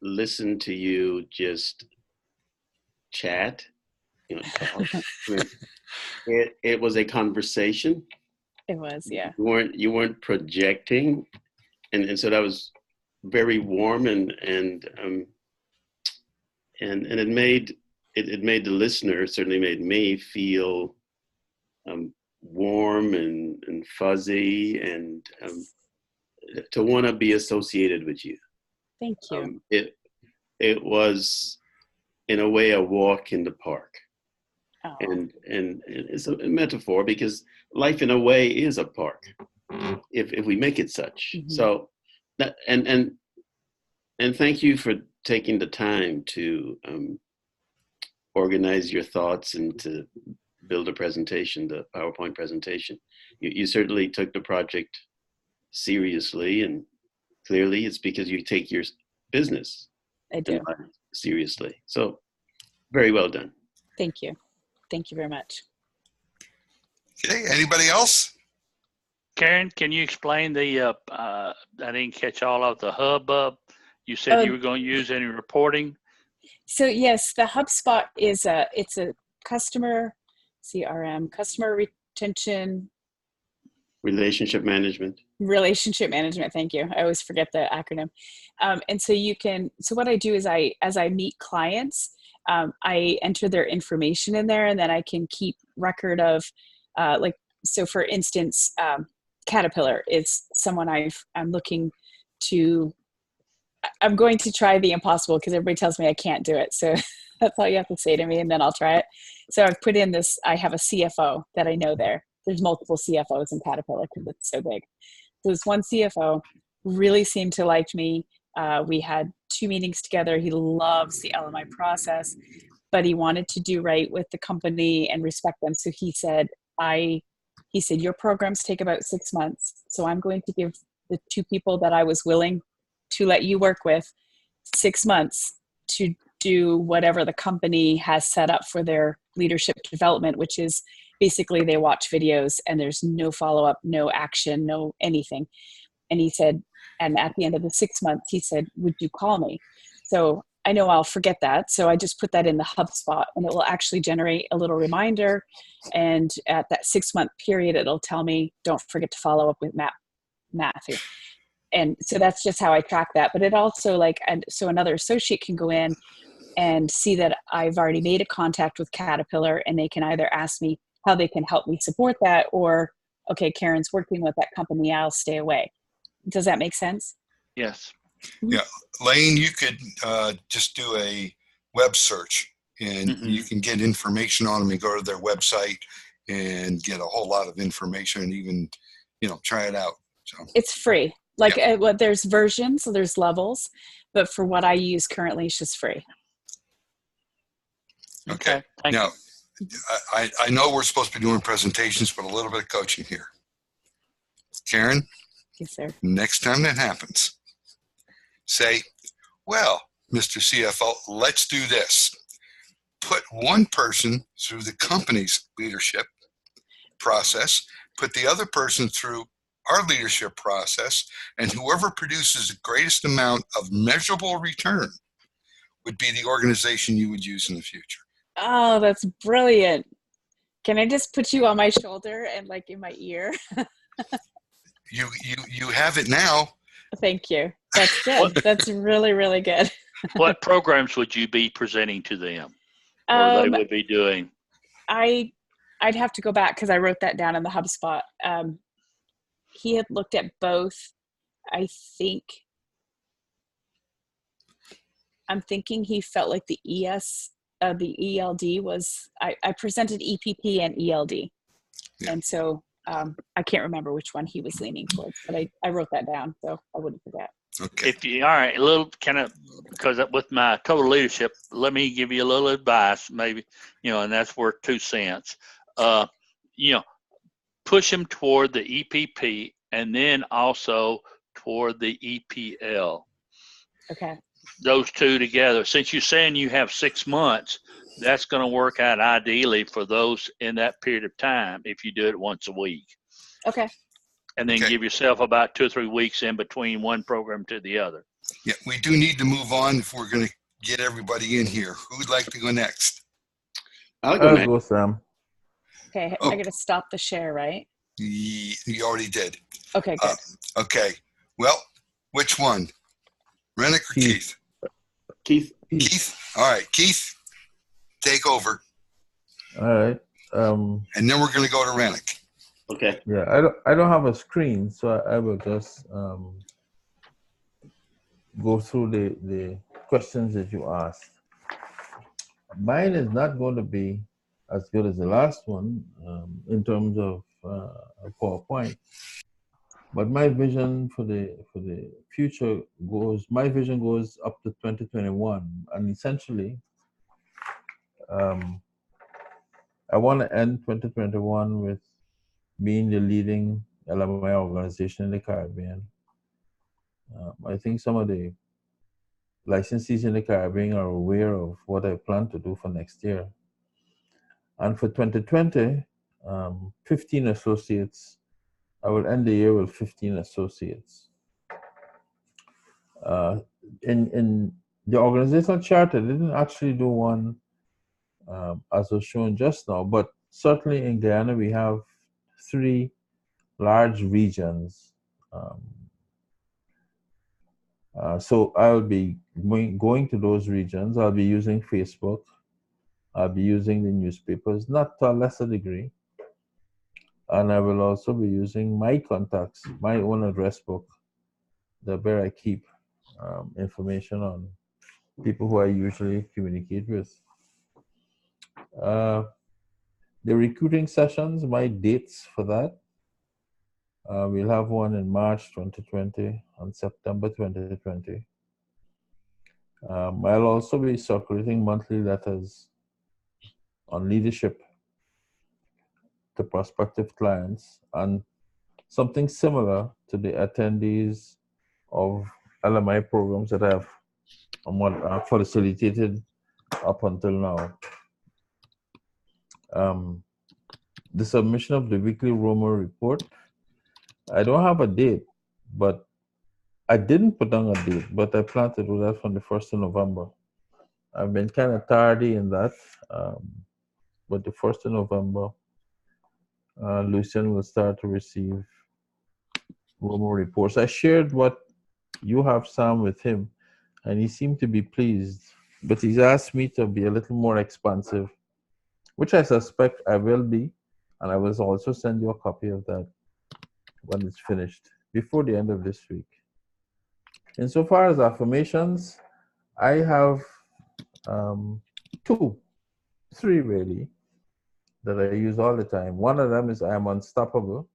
listen to you just chat. Talk. I mean, it was a conversation. It was, yeah. You weren't projecting, and so that was very warm and it made the listener, certainly made me feel warm and fuzzy, and to want to be associated with you. Thank you. It was in a way a walk in the park. Oh. And it's a metaphor, because life in a way is a park, if we make it such. Mm-hmm. So that and thank you for taking the time to organize your thoughts and to build a presentation, the PowerPoint presentation. You certainly took the project seriously, and clearly it's because you take your business seriously. So very well done. Thank you. Thank you very much. Okay, anybody else? Karen, can you explain the, I didn't catch all of the hubbub. You said you were going to use any reporting. So yes, the HubSpot it's a customer CRM, customer retention. Relationship management. Thank you. I always forget the acronym. And so what I do is as I meet clients, I enter their information in there, and then I can keep record of, like so for instance, Caterpillar is someone I'm looking to. I'm going to try the impossible because everybody tells me I can't do it. So that's all you have to say to me, and then I'll try it. So I've put in this. I have a CFO that I know there. There's multiple CFOs in Caterpillar because it's so big. So this one CFO really seemed to like me. We had 2 meetings together. He loves the LMI process, but he wanted to do right with the company and respect them. So he said, your programs take about 6 months. So I'm going to give the 2 people that I was willing to let you work with 6 months to do whatever the company has set up for their leadership development, which is basically they watch videos and there's no follow-up, no action, no anything. And he said, and at the end of the 6 months, he said, would you call me? So I know I'll forget that. So I just put that in the HubSpot, and it will actually generate a little reminder. And at that 6 month period, it'll tell me, don't forget to follow up with Matthew. And so that's just how I track that. But it also so another associate can go in and see that I've already made a contact with Caterpillar, and they can either ask me how they can help me support that, or, okay, Karen's working with that company, I'll stay away. Does that make sense? Yes. Yeah, Lane, you could just do a web search, and you can get information on them and go to their website and get a whole lot of information, and even, try it out. So it's free. There's versions, so there's levels, but for what I use currently, it's just free. Okay. Now, I know we're supposed to be doing presentations, but a little bit of coaching here. Karen? Yes, sir. Next time that happens, say, well, Mr. CFO, let's do this. Put one person through the company's leadership process, put the other person through our leadership process, and whoever produces the greatest amount of measurable return would be the organization you would use in the future. Oh, that's brilliant. Can I just put you on my shoulder and in my ear? You have it now. Thank you. That's good. That's really, really good. What programs would you be presenting to them, or they would be doing? I'd have to go back because I wrote that down in the HubSpot. He had looked at both. I'm thinking he felt like the the ELD was. I presented EPP and ELD, and so I can't remember which one he was leaning towards, but I wrote that down so I wouldn't forget. Okay. All right, a little kind of, because with my total leadership, let me give you a little advice, maybe, and that's worth 2 cents. Push them toward the EPP and then also toward the EPL. Okay. Those 2 together. Since you're saying you have 6 months, that's going to work out ideally for those in that period of time if you do it once a week. Okay. And then give yourself about 2 or 3 weeks in between one program to the other. Yeah, we do need to move on if we're going to get everybody in here. Who'd like to go next? I'll go, Sam. Okay, I got to stop the share, right? You already did. Okay, good. Okay. Well, which one? Rennick or Keith? Keith. Keith. All right, Keith, take over. All right. And then we're going to go to Rennick. Okay. Yeah, I don't have a screen, so I will just go through the questions that you asked. Mine is not going to be as good as the last one in terms of a PowerPoint, but my vision for the future my vision goes up to 2021, and essentially, I want to end 2021 with being the leading LMI organization in the Caribbean. I think some of the licensees in the Caribbean are aware of what I plan to do for next year. And for 2020, 15 associates. I will end the year with 15 associates. In the organizational chart, I didn't actually do one as was shown just now, but certainly in Guyana, we have 3 large regions. So I'll be going to those regions. I'll be using Facebook. I'll be using the newspapers, not to a lesser degree. And I will also be using my contacts, my own address book, where I keep information on people who I usually communicate with. The recruiting sessions, my dates for that, we'll have one in March 2020 and September 2020. I'll also be circulating monthly letters on leadership to prospective clients, and something similar to the attendees of LMI programs that I've facilitated up until now. The submission of the weekly Roma report, I don't have a date, but I didn't put down a date, but I plan to do that from the 1st of November. I've been kind of tardy in that, but the 1st of November, Lucien will start to receive Roma reports. I shared what you have, Sam, with him, and he seemed to be pleased, but he's asked me to be a little more expansive, which I suspect I will be, and I will also send you a copy of that when it's finished, before the end of this week. Insofar as affirmations, I have three really, that I use all the time. One of them is I am unstoppable.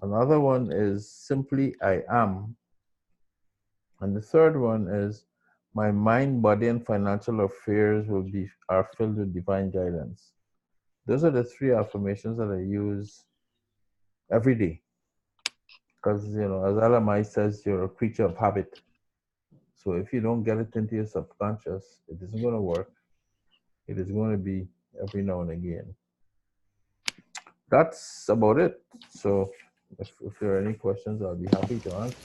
Another one is simply I am. And the third one is my mind, body, and financial affairs are filled with divine guidance. Those are the three affirmations that I use every day. Because, you know, as LMI says, you're a creature of habit. So if you don't get it into your subconscious, it isn't going to work. It is going to be every now and again. That's about it. So if there are any questions, I'll be happy to answer.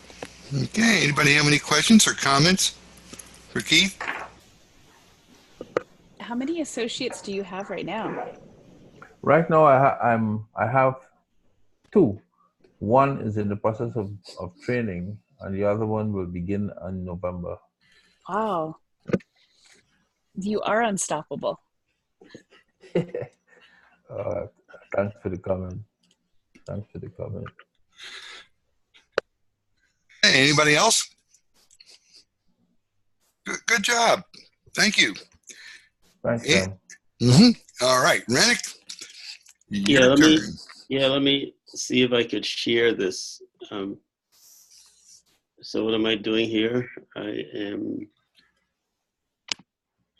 Okay, anybody have any questions or comments for Keith? How many associates do you have right now? Right now, I have two. One is in the process of training, and the other one will begin in November. Wow. You are unstoppable. Thanks for the comment. Thanks for the comment. Hey, anybody else? Good job. Thank you. Thanks, Sam. All right, Rennick, Yeah, let me see if I could share this. So what am I doing here? I am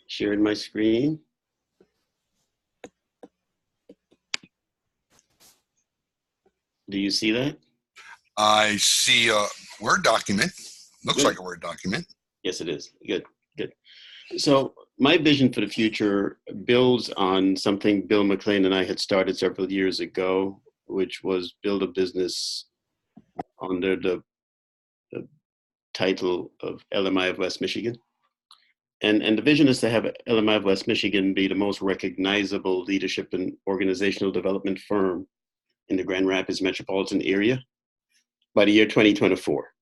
sharing my screen. Do you see that? I see a Word document. Looks Good. like a Word document. Yes, it is. Good, good. So my vision for the future builds on something Bill McLean and I had started several years ago, which was build a business under the title of LMI of West Michigan. And the vision is to have LMI of West Michigan be the most recognizable leadership and organizational development firm in the Grand Rapids metropolitan area by the year 2024,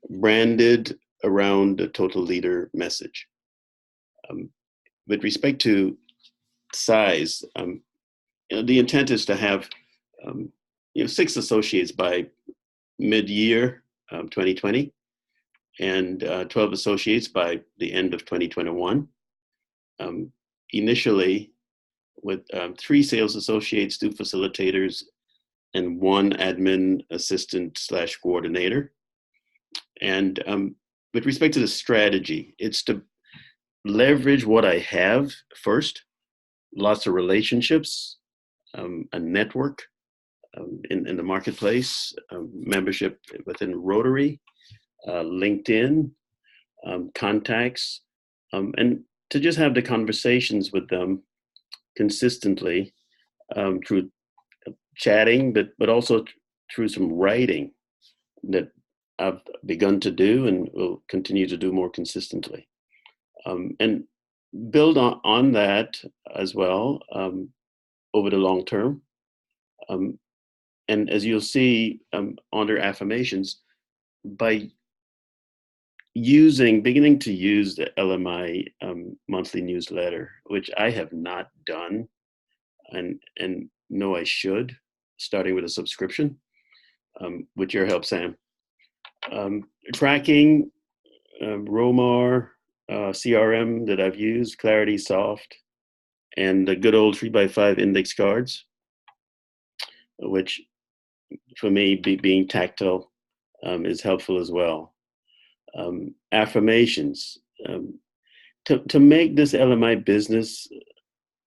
branded around the total leader message. With respect to size, the intent is to have 6 associates by mid-year 2020 and 12 associates by the end of 2021. Initially, with 3 sales associates, 2 facilitators, and 1 admin assistant / coordinator. And with respect to the strategy, it's to leverage what I have first, lots of relationships, a network in the marketplace, membership within Rotary, LinkedIn, contacts, and to just have the conversations with them consistently through chatting, but also through some writing that I've begun to do and will continue to do more consistently. And build on that as well over the long term. And as you'll see under affirmations, by beginning to use the LMI monthly newsletter, which I have not done, and know I should, starting with a subscription, with your help, Sam. Tracking, Romar, CRM that I've used, Clarity Soft, and the good old 3x5 index cards, which for me, being tactile, is helpful as well. Affirmations, to make this LMI business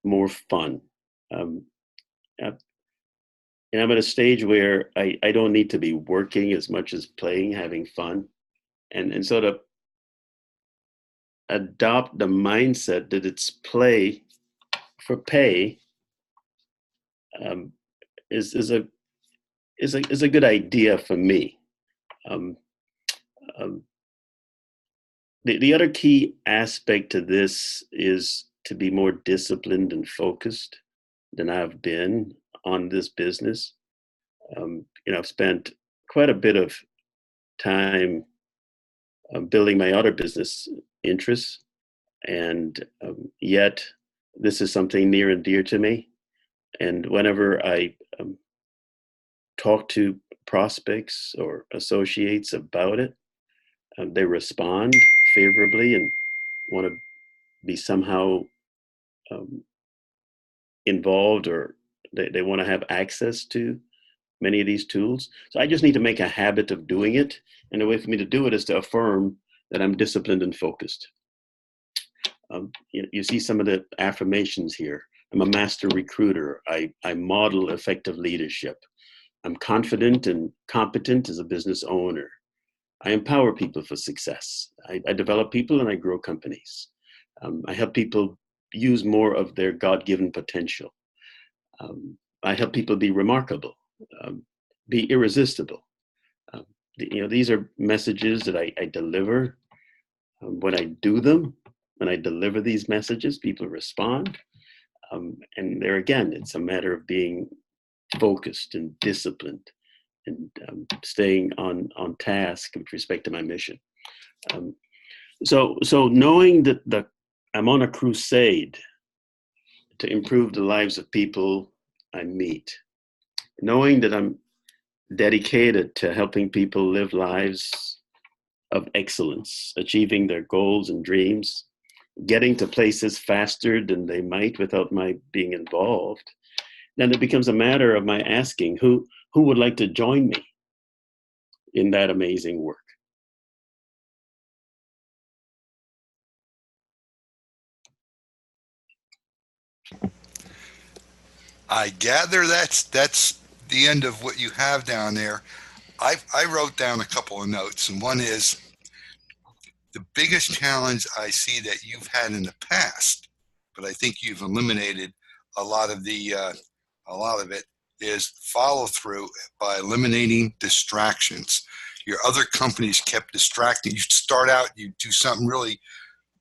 more fun. And I'm at a stage where I don't need to be working as much as playing, having fun, and sort of adopt the mindset that it's play for pay, is a good idea for me. The other key aspect to this is to be more disciplined and focused than I've been on this business. I've spent quite a bit of time building my other business interests, and yet this is something near and dear to me. And whenever I talk to prospects or associates about it, they respond favorably and want to be somehow involved, or they want to have access to many of these tools. So I just need to make a habit of doing it. And the way for me to do it is to affirm that I'm disciplined and focused. You see some of the affirmations here. I'm a master recruiter. I model effective leadership. I'm confident and competent as a business owner. I empower people for success. I develop people and I grow companies. I help people use more of their God-given potential. I help people be remarkable, be irresistible. These are messages that I deliver. When I do them, when I deliver these messages, people respond. And there again, it's a matter of being focused and disciplined and staying on task with respect to my mission. So knowing that I'm on a crusade to improve the lives of people I meet, knowing that I'm dedicated to helping people live lives of excellence, achieving their goals and dreams, getting to places faster than they might without my being involved, then it becomes a matter of my asking who would like to join me in that amazing work. I gather that's the end of what you have down there. I wrote down a couple of notes, and one is the biggest challenge I see that you've had in the past, but I think you've eliminated a lot of it, is follow through by eliminating distractions. Your other companies kept distracting. You start out, you do something really,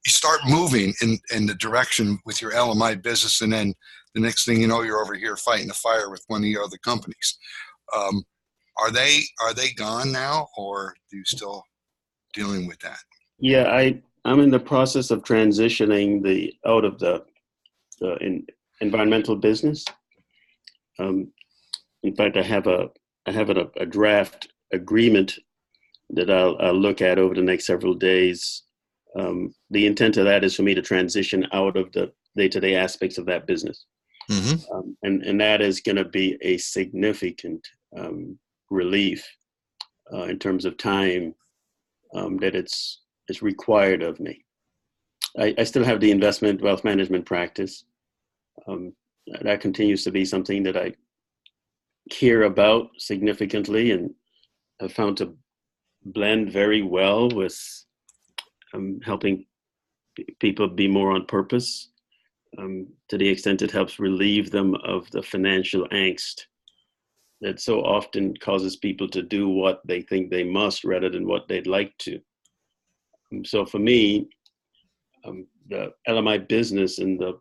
you start moving in the direction with your LMI business, and then the next thing you know, you're over here fighting a fire with one of your other companies. Are they gone now, or are you still dealing with that? Yeah, I'm in the process of transitioning out of the environmental business. In fact, I have a draft agreement that I'll look at over the next several days. The intent of that is for me to transition out of the day-to-day aspects of that business. Mm-hmm. And that is going to be a significant relief in terms of time that it's required of me. I still have the investment wealth management practice. That continues to be something that I care about significantly and have found to blend very well with helping people be more on purpose, to the extent it helps relieve them of the financial angst that so often causes people to do what they think they must rather than what they'd like to. So for me, the LMI business and the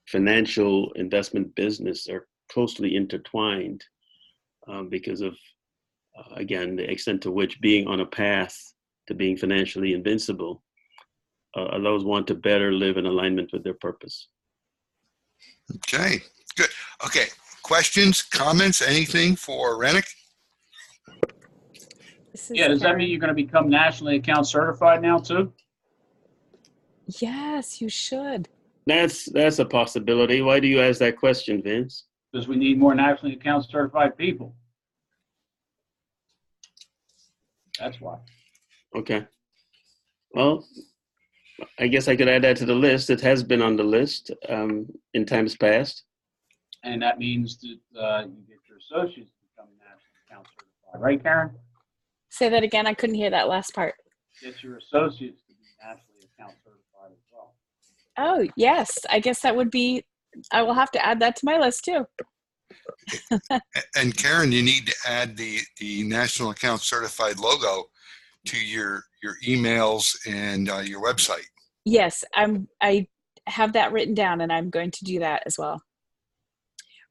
financial investment business are closely intertwined because of, again, the extent to which being on a path to being financially invincible allows one to better live in alignment with their purpose. Okay. Good. Okay. Questions, comments, anything for Rennick? This is Yeah, does that Karen. mean you're going to become nationally account certified now too? Yes, you should. That's a possibility. Why do you ask that question, Vince? Because we need more nationally account certified people. That's why. Okay. Well, I guess I could add that to the list. It has been on the list in times past. And that means that you get your associates to become nationally account certified. Right, Karen? Say that again. I couldn't hear that last part. Get your associates to be nationally account certified as well. Oh, yes. I guess that would be, I will have to add that to my list too. And Karen, you need to add the National Account Certified logo to your emails and your website. Yes, I have that written down and I'm going to do that as well.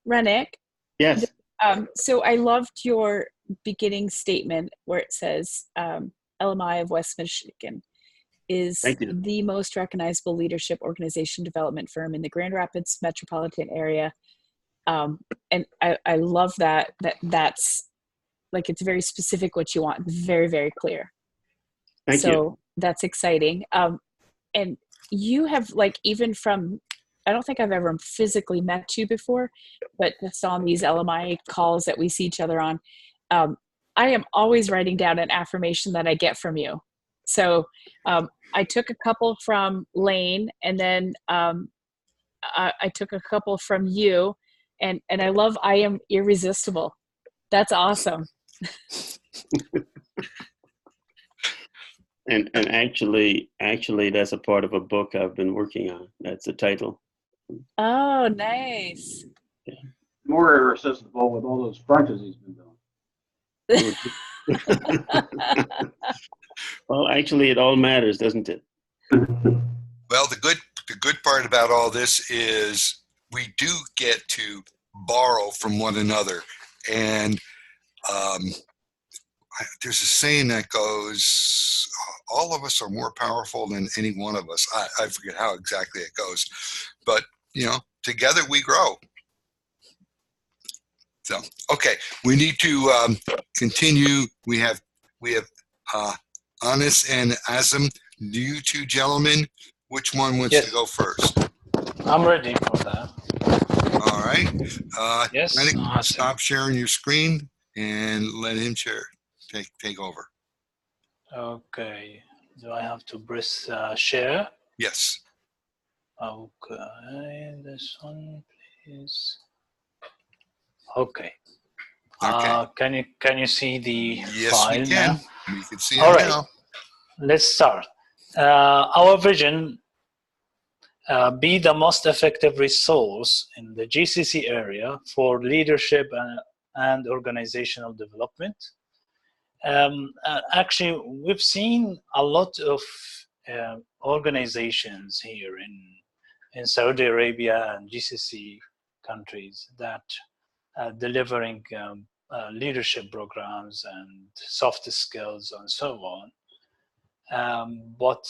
Rennick, Yes. so I loved your beginning statement where it says LMI of West Michigan is Thank you. the most recognizable leadership organization development firm in the Grand Rapids metropolitan area. And I love that's like, it's very specific what you want, very, very clear. Thank you. That's exciting. And you have, like, even from, I don't think I've ever physically met you before, but just on these LMI calls that we see each other on, I am always writing down an affirmation that I get from you. So I took a couple from Lane, and then I took a couple from you, and I love I am irresistible. That's awesome. And actually, that's a part of a book I've been working on. That's the title. Oh, nice. More irresistible with all those brunches he's been doing. Well, actually, it all matters, doesn't it? Well, the good part about all this is we do get to borrow from one another. And there's a saying that goes, all of us are more powerful than any one of us. I forget how exactly it goes, but together we grow. So, okay, we need to continue. We have Anis and Azam. Do you two gentlemen, which one wants Yes. to go first? I'm ready for that. All right. Yes. Rennick, Awesome. stop sharing your screen and let him share. Take over. Okay. Do I have to press share? Yes. Okay. This one, please. Okay. Okay. Can you see the Yes, file we can. now? We can see All it right. now. Let's start. Our vision, be the most effective resource in the GCC area for leadership and organizational development. Actually, we've seen a lot of organizations here in Saudi Arabia and GCC countries that are delivering leadership programs and soft skills and so on. But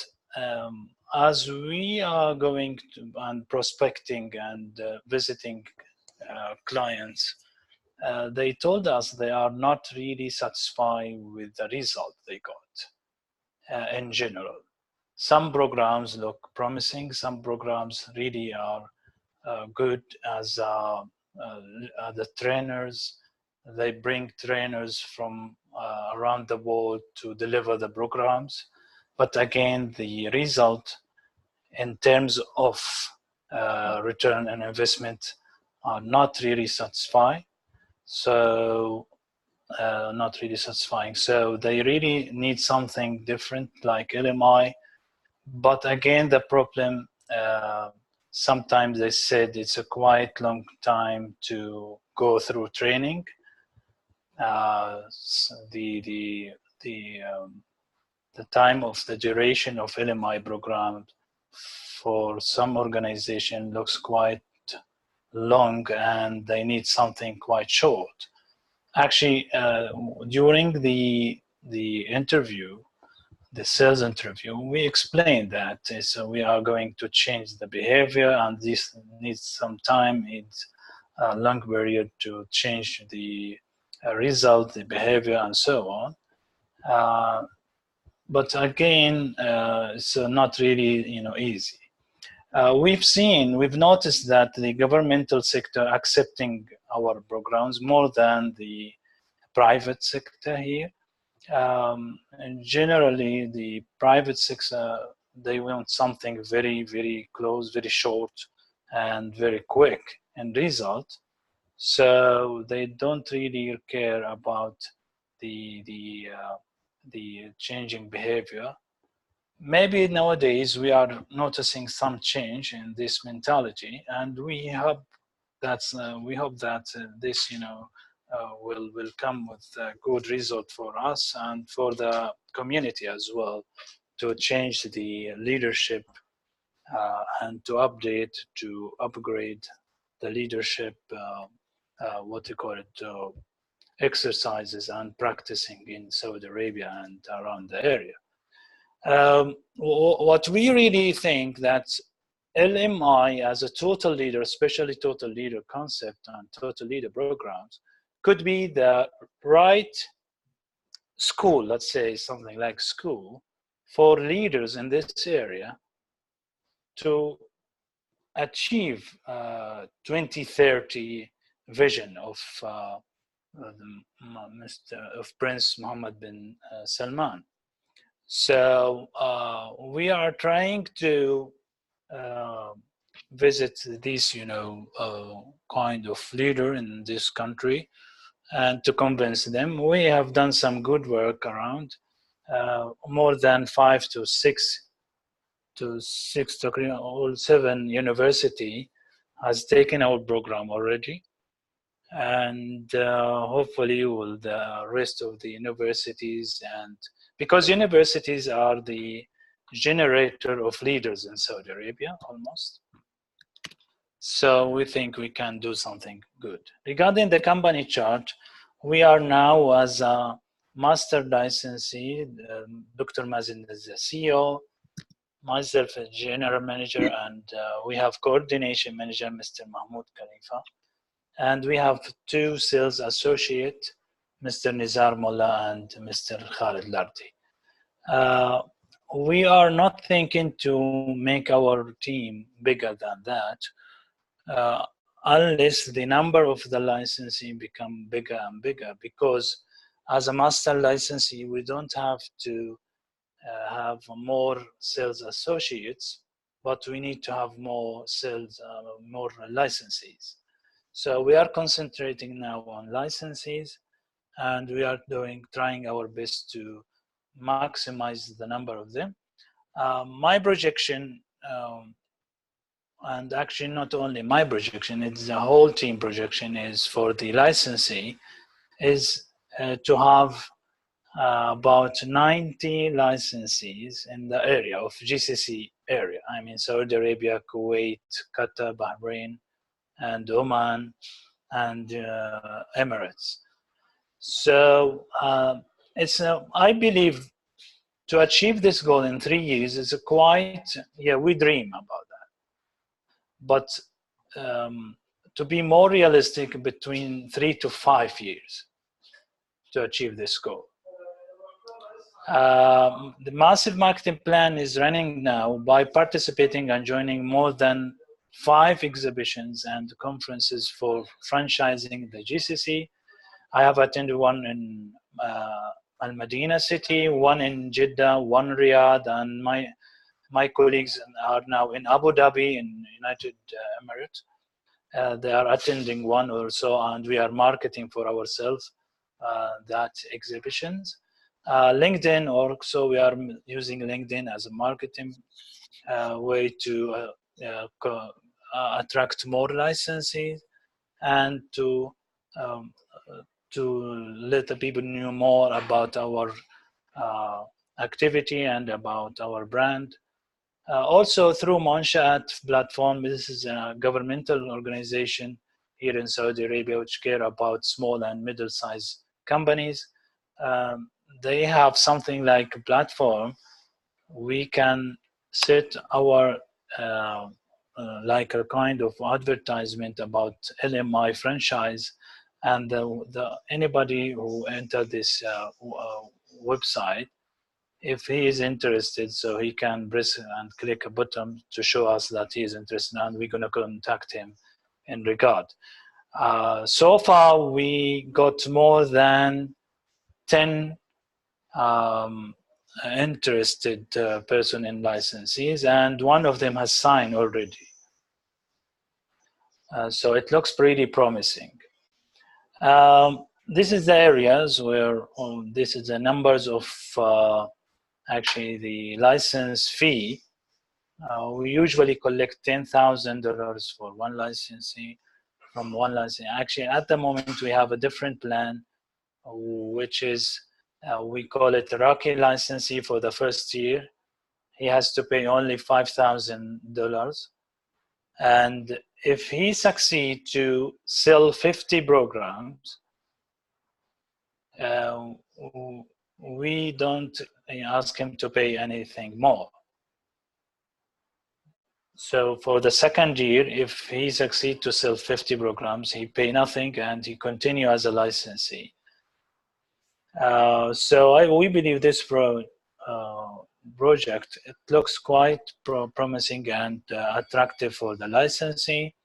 as we are going to and prospecting and visiting clients, they told us they are not really satisfied with the result they got in general. Some programs look promising, some programs really are good as the trainers. They bring trainers from around the world to deliver the programs. But again, the result in terms of return on investment are not really satisfying. So not really satisfying. So they really need something different like LMI. But again, the problem, sometimes they said it's a quite long time to go through training. The time of the duration of LMI program for some organization looks quite long, and they need something quite short. Actually, during the interview, the sales interview, we explained that so we are going to change the behavior, and this needs some time. a long period to change the result, the behavior, and so on. But again, it's not really easy. We've noticed that the governmental sector accepting our programs more than the private sector here. And generally, the private sector, they want something very, very close, very short, and very quick in result. So they don't really care about the changing behavior. Maybe nowadays we are noticing some change in this mentality, and we hope that this will come with a good result for us and for the community as well, to change the leadership and to update, to upgrade the leadership, what you call it, exercises and practicing in Saudi Arabia and around the area. What we really think that LMI as a total leader, especially total leader concept and total leader programs, could be the right school, let's say something like school, for leaders in this area to achieve 2030 vision of Prince Mohammed bin Salman. So we are trying to visit these, kind of leader in this country, and to convince them. We have done some good work around. More than 5 to 6 or 7 university has taken our program already, and hopefully will the rest of the universities, and because universities are the generator of leaders in Saudi Arabia almost. So we think we can do something good. Regarding the company chart, we are now as a master licensee, Dr. Mazin is the CEO, myself a general manager, and we have coordination manager, Mr. Mahmoud Khalifa. And we have 2 sales associates, Mr. Nizar Mullah and Mr. Khalid Lardi. We are not thinking to make our team bigger than that, unless the number of the licensee become bigger and bigger, because as a master licensee, we don't have to have more sales associates, but we need to have more sales, more licensees. So we are concentrating now on licensees, and we are trying our best to maximize the number of them. My projection, and actually not only my projection, it's the whole team projection, is for the licensee, is to have about 90 licensees in the area of GCC area. I mean Saudi Arabia, Kuwait, Qatar, Bahrain, and Oman, and Emirates. So it's I believe to achieve this goal in 3 years is quite, we dream about that. But to be more realistic, between 3 to 5 years to achieve this goal. The massive marketing plan is running now by participating and joining more than 5 exhibitions and conferences for franchising the GCC. I have attended one in Al Madina city, one in Jeddah, one Riyadh, and my colleagues are now in Abu Dhabi in United Emirates. They are attending one or so, and we are marketing for ourselves that exhibitions. LinkedIn also, we are using LinkedIn as a marketing way to attract more licensees, and to let the people know more about our activity and about our brand. Also through Manshaat platform, this is a governmental organization here in Saudi Arabia which care about small and middle-sized companies. They have something like a platform. We can set our like a kind of advertisement about LMI franchise, and anybody who entered this website, if he is interested, so he can press and click a button to show us that he is interested, and we're going to contact him in regard. So far, we got more than 10 interested person in licensees, and one of them has signed already. So it looks pretty promising. This is the areas where this is the numbers of actually the license fee. We usually collect $10,000 for one licensee from one licensee. Actually, at the moment, we have a different plan, which is we call it Rocky licensee for the first year. He has to pay only $5,000. And if he succeeds to sell 50 programs, we don't ask him to pay anything more. So for the second year, if he succeeds to sell 50 programs, he pay nothing and he continue as a licensee. So we believe this project, it looks quite promising and attractive for the licensee.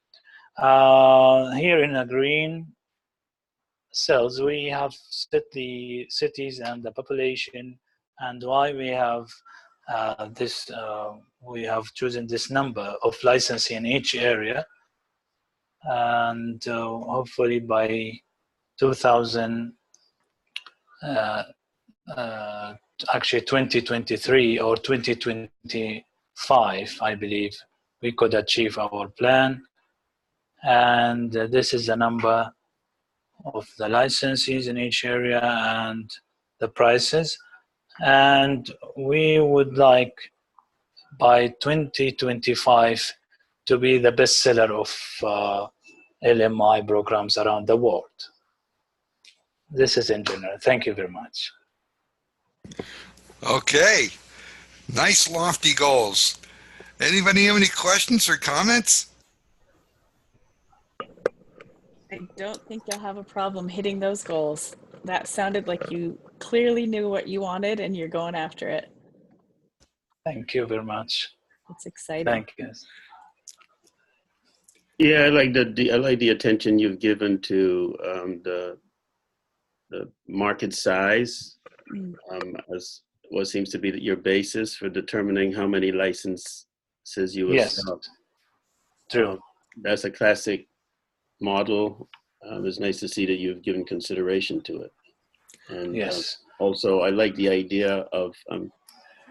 Here in the green cells, we have set the cities and the population, and why we have we have chosen this number of licensee in each area, and hopefully by 2023 or 2025, I believe, we could achieve our plan. And this is the number of the licensees in each area and the prices. And we would like by 2025 to be the best seller of LMI programs around the world. This is in general. Thank you very much. Okay, nice lofty goals. Anybody have any questions or comments? I don't think you'll have a problem hitting those goals. That sounded like you clearly knew what you wanted and you're going after it. Thank you very much. It's exciting. Thank you. Yeah, I like the attention you've given to the market size as what seems to be your basis for determining how many licenses you will sell. True. That's a classic model. It's nice to see that you've given consideration to it. And yes. Also, I like the idea of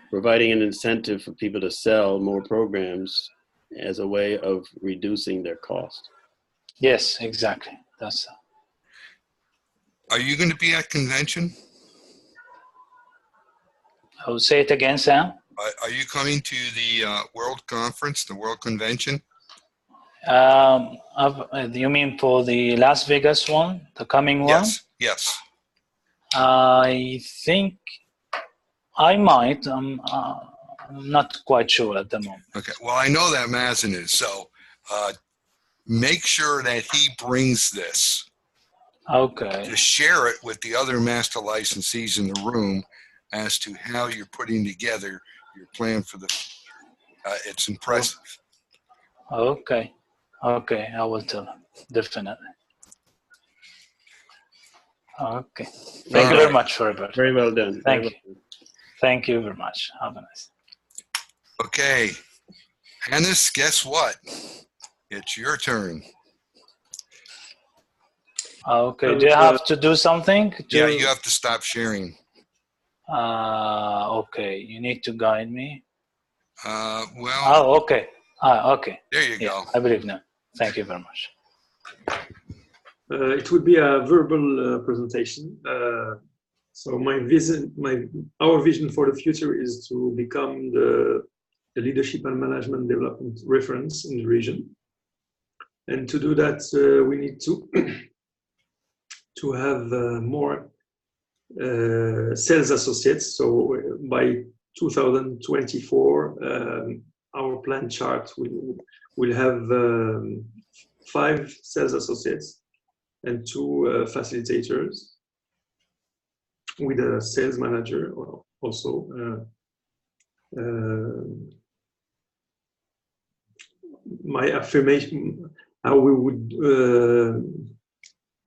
providing an incentive for people to sell more programs as a way of reducing their cost. Yes, exactly. That's. Are you going to be at convention? I'll say it again, Sam. Are you coming to the World Conference, the World Convention? You mean for the Las Vegas one, the coming one? Yes, yes. I think I might. I'm not quite sure at the moment. Okay. Well, I know that Mazen is, so make sure that he brings this. Okay. To share it with the other master licensees in the room as to how you're putting together your plan for the future. It's impressive. Okay. Okay, I will tell him, definitely. Okay. Thank you very much, Robert. Very well done. Thank you. Thank you very much. Have a nice day. Okay. Hannes, guess what? It's your turn. Okay. Do you have to do something? Yeah, you have to stop sharing. Okay. You need to guide me. Well. Oh, okay. Okay. There you go. I believe now. Thank you very much. It would be a verbal presentation. So our vision for the future is to become the leadership and management development reference in the region. And to do that, we need to have more sales associates. So by 2024, our plan chart, we'll have 5 sales associates and 2 facilitators with a sales manager also. My affirmation, how we would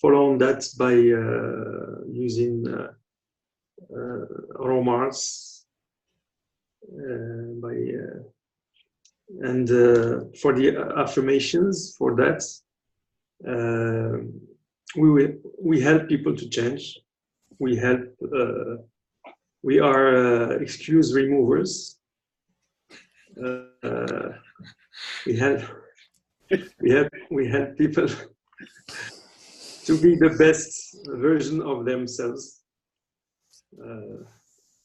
follow on that by using remarks, and for the affirmations for that, we help people to change. We help. We are excuse removers. We help people to be the best version of themselves.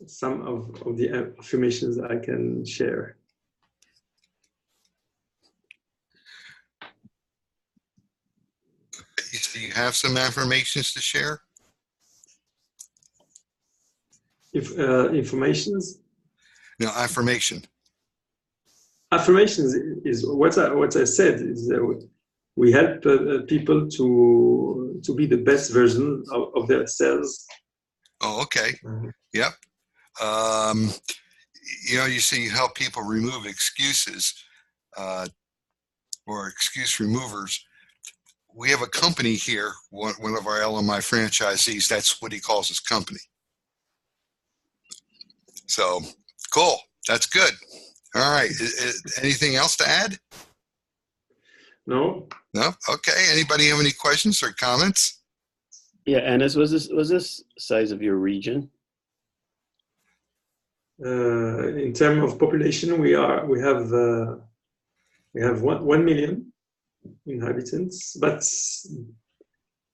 Some of the affirmations I can share. So you have some affirmations to share? Informations? No, affirmation. Affirmations is what I said is we help people to be the best version of themselves. Oh, okay. Yep. You know, you see, you help people remove excuses or excuse removers. We have a company here, one of our LMI franchisees, that's what he calls his company. So, cool. That's good. All right. Anything else to add? No. No? Okay. Anybody have any questions or comments? Yeah, Anas, was this size of your region? In terms of population, we have 1 million inhabitants, but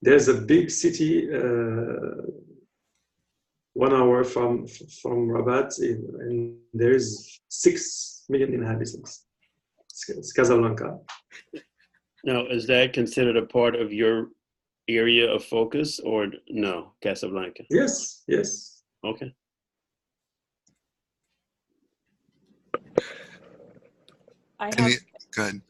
there's a big city 1 hour from Rabat, and there is 6 million inhabitants. It's Casablanca. Now, is that considered a part of your area of focus, or no, Casablanca? Yes, yes. Okay.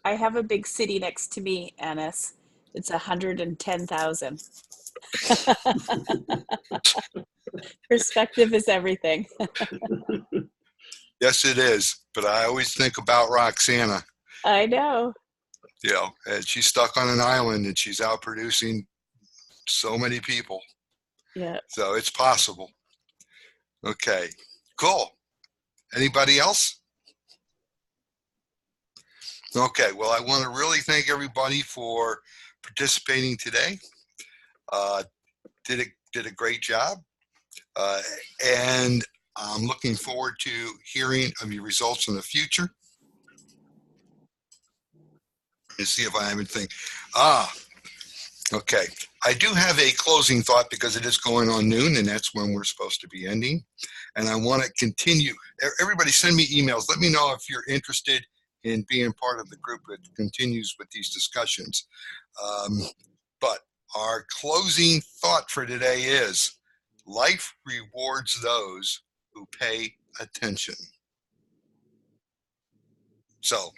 I have a big city next to me, Anas. It's 110,000. Perspective is everything. Yes, it is. But I always think about Roxana. I know. You know, and she's stuck on an island and she's out producing so many people. Yeah. So it's possible. Okay, cool. Anybody else? Okay, well, I want to really thank everybody for participating today. Did a great job. And I'm looking forward to hearing of your results in the future. And see if I have anything. Okay. I do have a closing thought because it is going on noon and that's when we're supposed to be ending. And I want to continue. Everybody send me emails. Let me know if you're interested in being part of the group that continues with these discussions. But our closing thought for today is life rewards those who pay attention. So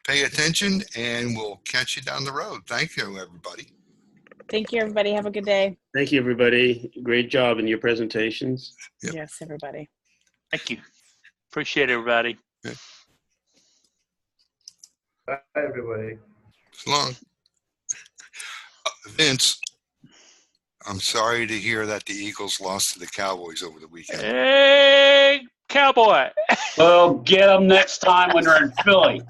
pay attention and we'll catch you down the road. Thank you, everybody. Thank you, everybody. Have a good day. Thank you, everybody. Great job in your presentations. Yep. Yes, everybody. Thank you. Appreciate everybody. Okay. Bye, everybody. So long. Vince, I'm sorry to hear that the Eagles lost to the Cowboys over the weekend. Hey, Cowboy. Well, get them next time when they're in Philly.